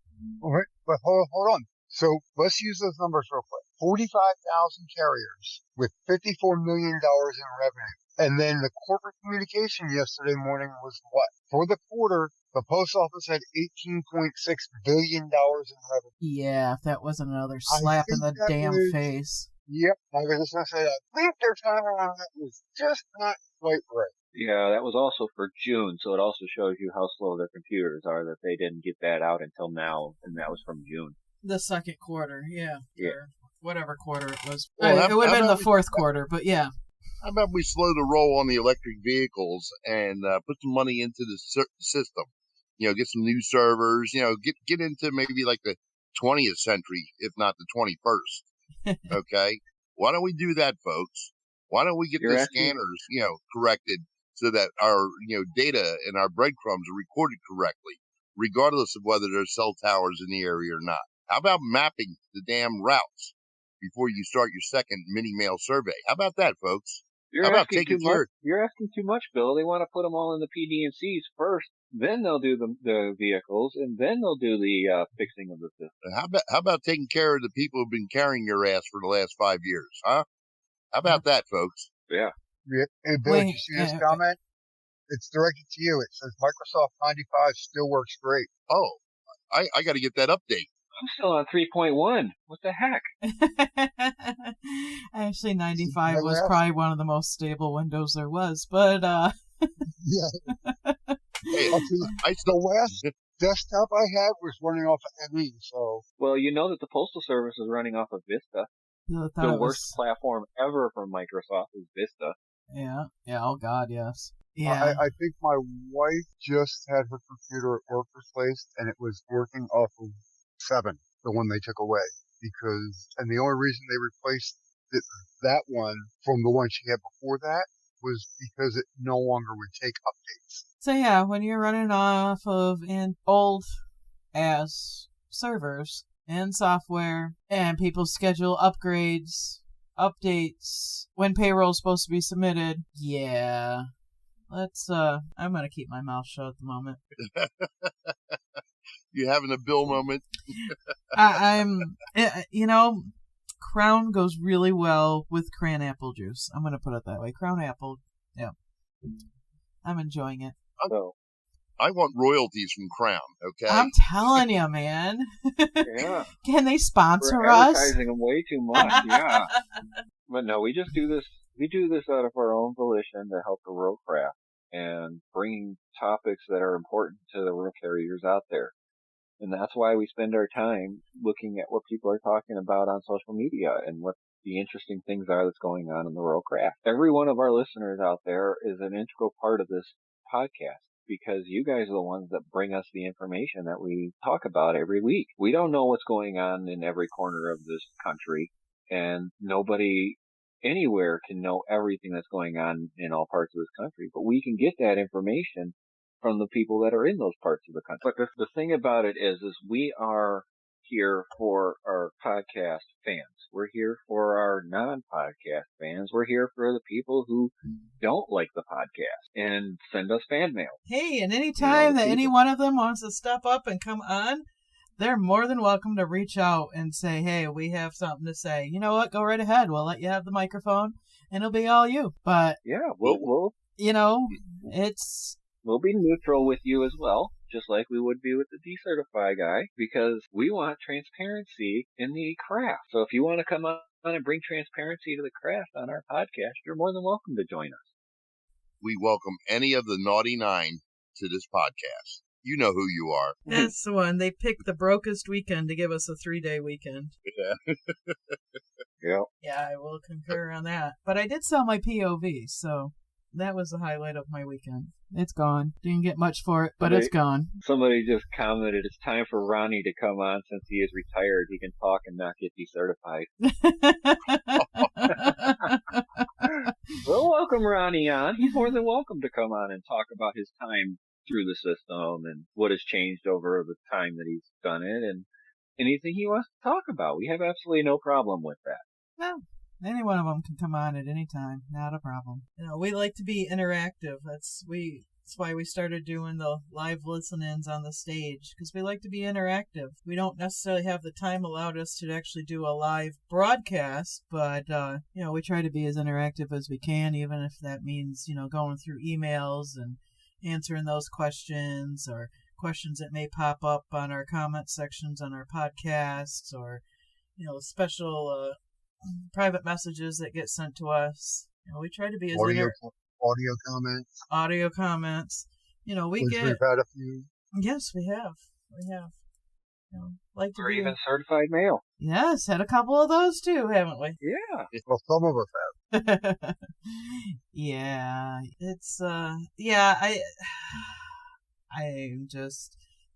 All right, but hold on. So let's use those numbers real quick. 45,000 carriers with $54 million in revenue. And then the corporate communication yesterday morning was what? For the quarter, the post office had $18.6 billion in revenue. Yeah, if that wasn't another slap in the damn face. Yep, I was just going to say that. I think their timing on that was just not quite right. Yeah, that was also for June, so it also shows you how slow their computers are that they didn't get that out until now, and that was from June. The second quarter, yeah. Yeah. Or whatever quarter it was. Well, it would have been the fourth quarter, but yeah. How about we slow the roll on the electric vehicles and put some money into the system? Get some new servers. Get into maybe like the 20th century, if not the 21st. Okay, why don't we do that, folks? Why don't we get the scanners, corrected so that our data and our breadcrumbs are recorded correctly, regardless of whether there's cell towers in the area or not? How about mapping the damn routes before you start your second mini mail survey? How about that, folks? You're asking too much. You're asking too much, Bill. They want to put them all in the PD&Cs first, then they'll do the vehicles, and then they'll do the fixing of the system. How about taking care of the people who've been carrying your ass for the last 5 years, huh? How about that, folks? Yeah. Hey, Bill, did you see this comment? It's directed to you. It says Microsoft 95 still works great. Oh, I got to get that update. I'm still on 3.1. What the heck? Actually, 95 was probably one of the most stable Windows there was, but yeah. Hey, the last desktop I had was running off of ME, so. Well, you know that the Postal Service is running off of Vista. The worst platform ever from Microsoft is Vista. Yeah. Oh God, yes. Yeah. I think my wife just had her computer at work replaced, and it was working off of 7, the one they took away. And the only reason they replaced that one from the one she had before that was because it no longer would take updates. So yeah, when you're running off of old ass servers and software, and people schedule upgrades, updates when payroll's supposed to be submitted, yeah. I'm gonna keep my mouth shut at the moment. You having a Bill moment? Crown goes really well with cran apple juice. I'm gonna put it that way. Crown apple, yeah. I'm enjoying it. So, I want royalties from Crown, okay? I'm telling you, man. Yeah. Can they sponsor We're us? advertising them way too much, yeah. But no, we just do this. We do this out of our own volition to help the rural craft and bring topics that are important to the rural carriers out there. And that's why we spend our time looking at what people are talking about on social media and what the interesting things are that's going on in the rural craft. Every one of our listeners out there is an integral part of this podcast because you guys are the ones that bring us the information that we talk about every week. We don't know what's going on in every corner of this country, and nobody anywhere can know everything that's going on in all parts of this country, but we can get that information from the people that are in those parts of the country. But the thing about it is we are here for our podcast fans. We're here for our non-podcast fans. We're here for the people who don't like the podcast and send us fan mail. Hey, and any time that any one of them wants to step up and come on, they're more than welcome to reach out and say, hey, we have something to say. You know what? Go right ahead. We'll let you have the microphone, and it'll be all you. But, yeah, we'll be neutral with you as well, just like we would be with the Decertify guy, because we want transparency in the craft. So if you want to come on and bring transparency to the craft on our podcast, you're more than welcome to join us. we welcome any of the Naughty Nine to this podcast. You know who you are. That's the one. They picked the brokest weekend to give us a 3-day weekend. Yeah. Yep. Yeah, I will concur on that. But I did sell my POV, so that was the highlight of my weekend. It's gone. Didn't get much for it, but it's gone. Somebody just commented, it's time for Ronnie to come on since he is retired. He can talk and not get decertified. Well, welcome Ronnie on. He's more than welcome to come on and talk about his time through the system and what has changed over the time that he's done it and anything he wants to talk about. We have absolutely no problem with that. No, any one of them can come on at any time. Not a problem. You know, we like to be interactive. That's why we started doing the live listen-ins on the stage, because we like to be interactive. We don't necessarily have the time allowed us to actually do a live broadcast, but, we try to be as interactive as we can, even if that means, going through emails and answering those questions or questions that may pop up on our comment sections on our podcasts or, special private messages that get sent to us. We try to be as audio comments. We've had a few. Yes, we have. Like to Or be even certified mail. Yes, had a couple of those too, haven't we? Yeah. Well, some of us have. Yeah, it's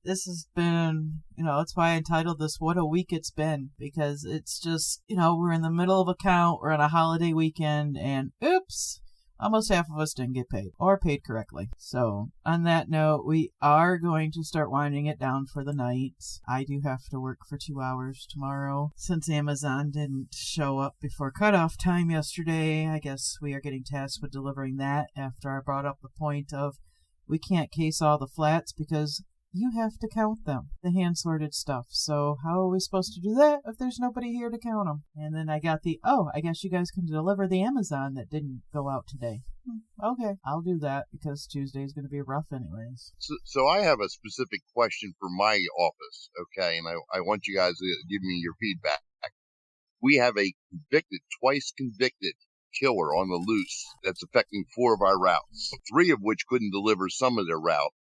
this has been, it's why I entitled this What a Week It's Been, because it's just, we're in the middle of a count, we're on a holiday weekend, and oops, almost half of us didn't get paid, or paid correctly. So, on that note, we are going to start winding it down for the night. I do have to work for 2 hours tomorrow. Since Amazon didn't show up before cutoff time yesterday, I guess we are getting tasked with delivering that after I brought up the point of we can't case all the flats because you have to count them, the hand-sorted stuff. So how are we supposed to do that if there's nobody here to count them? And then I got I guess you guys can deliver the Amazon that didn't go out today. Okay, I'll do that because Tuesday is going to be rough anyways. So I have a specific question for my office, okay? And I want you guys to give me your feedback. We have a twice convicted killer on the loose that's affecting 4 of our routes, 3 of which couldn't deliver some of their route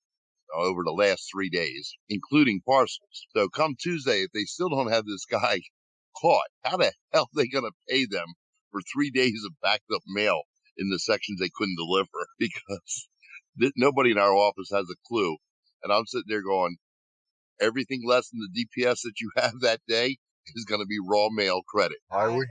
over the last 3 days, including parcels. So come Tuesday, if they still don't have this guy caught, how the hell are they going to pay them for 3 days of backed up mail in the sections they couldn't deliver? Because nobody in our office has a clue. And I'm sitting there going, everything less than the DPS that you have that day is going to be raw mail credit. I would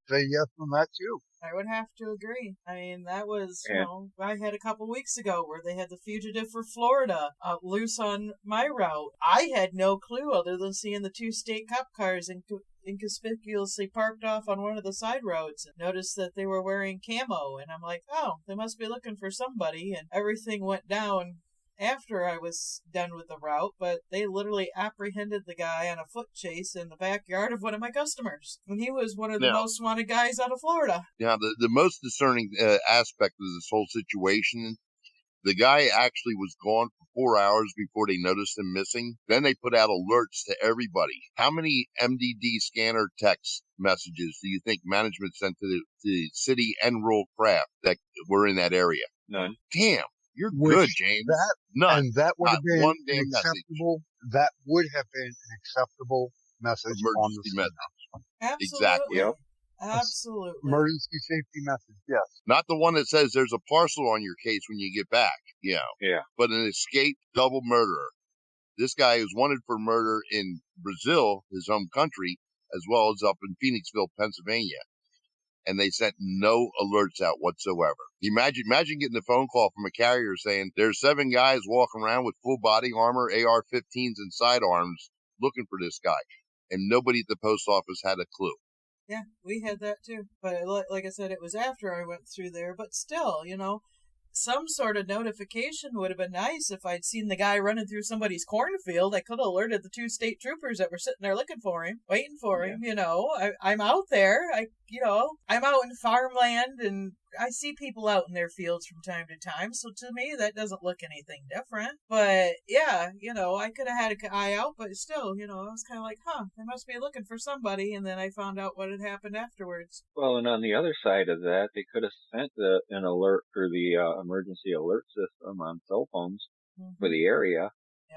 say yes on that too. I would have to agree. I mean, that was, Yeah. I had a couple weeks ago where they had the fugitive for Florida loose on my route. I had no clue other than seeing the 2 state cop cars inconspicuously parked off on one of the side roads and noticed that they were wearing camo. And I'm like, oh, they must be looking for somebody. And everything went down after I was done with the route, but they literally apprehended the guy on a foot chase in the backyard of one of my customers. And he was one of the most wanted guys out of Florida. Now, the most discerning aspect of this whole situation, the guy actually was gone for 4 hours before they noticed him missing. Then they put out alerts to everybody. How many MDD scanner text messages do you think management sent to the city and rural craft that were in that area? None. Damn. You're good, James. None. And that would have been one an damn acceptable. That would have been an acceptable message on the Emergency message. Absolutely. Exactly. Yep. Absolutely. emergency safety message. Yes. Not the one that says there's a parcel on your case when you get back, Yeah. but an escaped double murderer. This guy is wanted for murder in Brazil, his home country, as well as up in Phoenixville, Pennsylvania. And they sent no alerts out whatsoever. Imagine getting a phone call from a carrier saying there's 7 guys walking around with full body armor, AR-15s, and sidearms looking for this guy. And nobody at the post office had a clue. Yeah, we had that too. But like I said, it was after I went through there. But still, some sort of notification would have been nice if I'd seen the guy running through somebody's cornfield. I could have alerted the 2 state troopers that were sitting there looking for him, waiting for him. I'm out there. I'm out in farmland and I see people out in their fields from time to time, so to me that doesn't look anything different. But yeah, I could have had an eye out, but still, I was kind of like, they must be looking for somebody, and then I found out what had happened afterwards. Well, and on the other side of that, they could have sent an alert through the emergency alert system on cell phones for the area.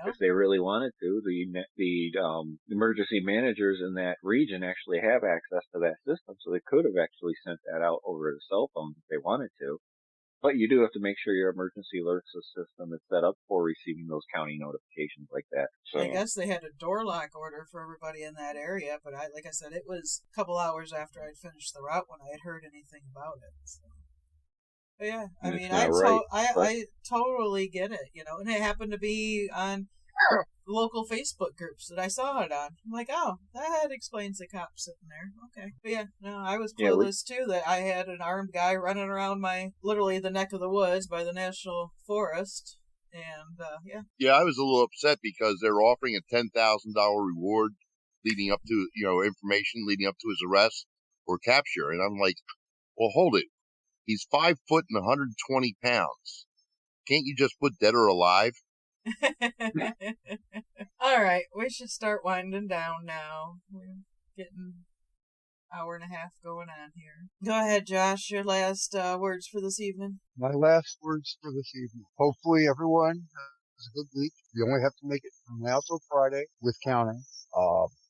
If they really wanted to. The emergency managers in that region actually have access to that system, so they could have actually sent that out over the cell phone if they wanted to. But you do have to make sure your emergency alerts system is set up for receiving those county notifications like that. So I guess they had a door lock order for everybody in that area, but like I said, it was a couple hours after I'd finished the route when I had heard anything about it. So. But yeah, I mean, I totally get it, and it happened to be on local Facebook groups that I saw it on. I'm like, oh, that explains the cop sitting there. Okay. But yeah, no, I was clueless too that I had an armed guy running around literally the neck of the woods by the National Forest. And, yeah. Yeah, I was a little upset because they were offering a $10,000 reward leading up to, information leading up to his arrest or capture. And I'm like, well, hold it. He's 5 foot and 120 pounds. Can't you just put dead or alive? All right, we should start winding down now. We're getting an hour and a half going on here. Go ahead, Josh, your last words for this evening. My last words for this evening. Hopefully everyone has a good week. You only have to make it from now till Friday with counting.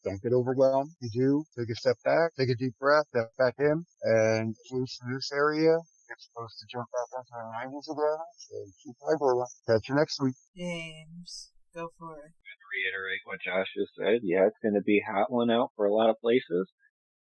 Don't get overwhelmed. If you do, take a step back, take a deep breath, step back in, and cruise through this area. You're supposed to jump back into the 90s again, so keep hydrating. Catch you next week. James, go for it. To reiterate what Josh just said, yeah, it's going to be a hot one out for a lot of places.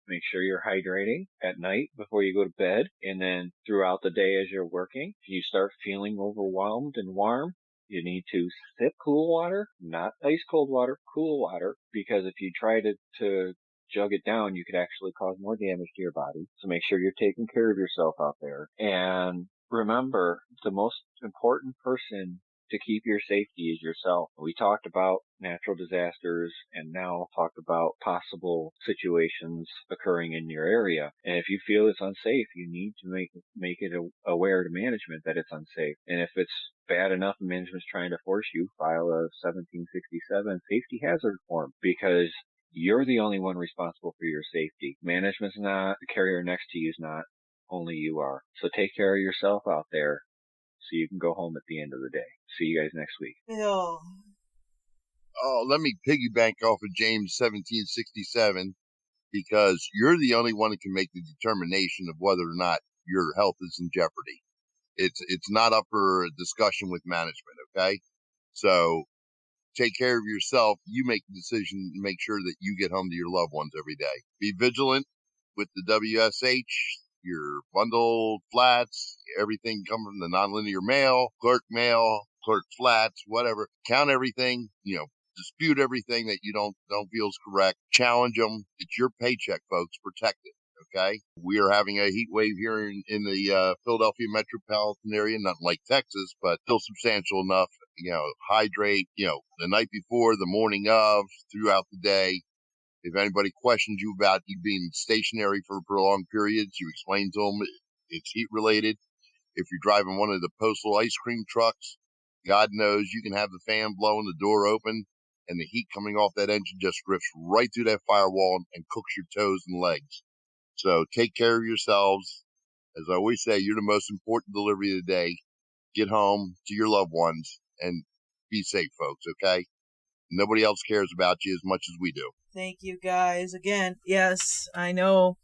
Make sure you're hydrating at night before you go to bed, and then throughout the day as you're working. If you start feeling overwhelmed and warm, you need to sip cool water, not ice cold water, cool water, because if you try to jug it down, you could actually cause more damage to your body. So make sure you're taking care of yourself out there. And remember, the most important person to keep your safety is yourself. We talked about natural disasters and now talked about possible situations occurring in your area. And if you feel it's unsafe, you need to make it aware to management that it's unsafe. And if it's bad enough and management's trying to force you, file a 1767 safety hazard form, because you're the only one responsible for your safety. Management's not, the carrier next to you is not, only you are. So take care of yourself out there so you can go home at the end of the day. See you guys next week. Bill. Oh, let me piggyback off of James 1767, because you're the only one that can make the determination of whether or not your health is in jeopardy. It's not up for discussion with management, okay? So take care of yourself. You make the decision to make sure that you get home to your loved ones every day. Be vigilant with the WSH, your bundle flats, everything coming from the nonlinear mail, clerk flats, whatever. Count everything, dispute everything that you don't feel is correct. Challenge them. It's your paycheck, folks. Protect it. Okay. We are having a heat wave here in the Philadelphia metropolitan area, not like Texas, but still substantial enough. Hydrate, the night before, the morning of, throughout the day. If anybody questions you about you being stationary for prolonged periods, you explain to them it's heat related. If you're driving one of the postal ice cream trucks, God knows you can have the fan blowing, the door open, and the heat coming off that engine just drifts right through that firewall and cooks your toes and legs. So take care of yourselves. As I always say, you're the most important delivery of the day. Get home to your loved ones and be safe, folks, okay? Nobody else cares about you as much as we do. Thank you, guys. Again, yes, I know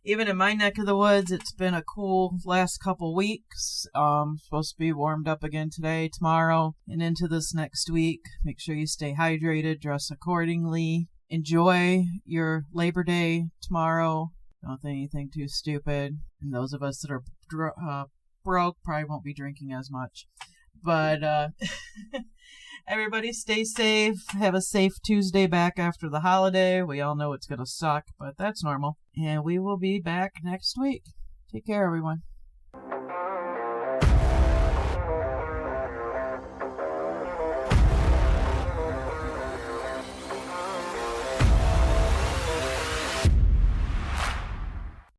even in my neck of the woods, it's been a cool last couple weeks. Supposed to be warmed up again today, tomorrow, and into this next week. Make sure you stay hydrated, dress accordingly. Enjoy your Labor Day tomorrow. Don't think anything too stupid. And those of us that are broke probably won't be drinking as much. But everybody stay safe. Have a safe Tuesday back after the holiday. We all know it's going to suck, but that's normal. And we will be back next week. Take care, everyone.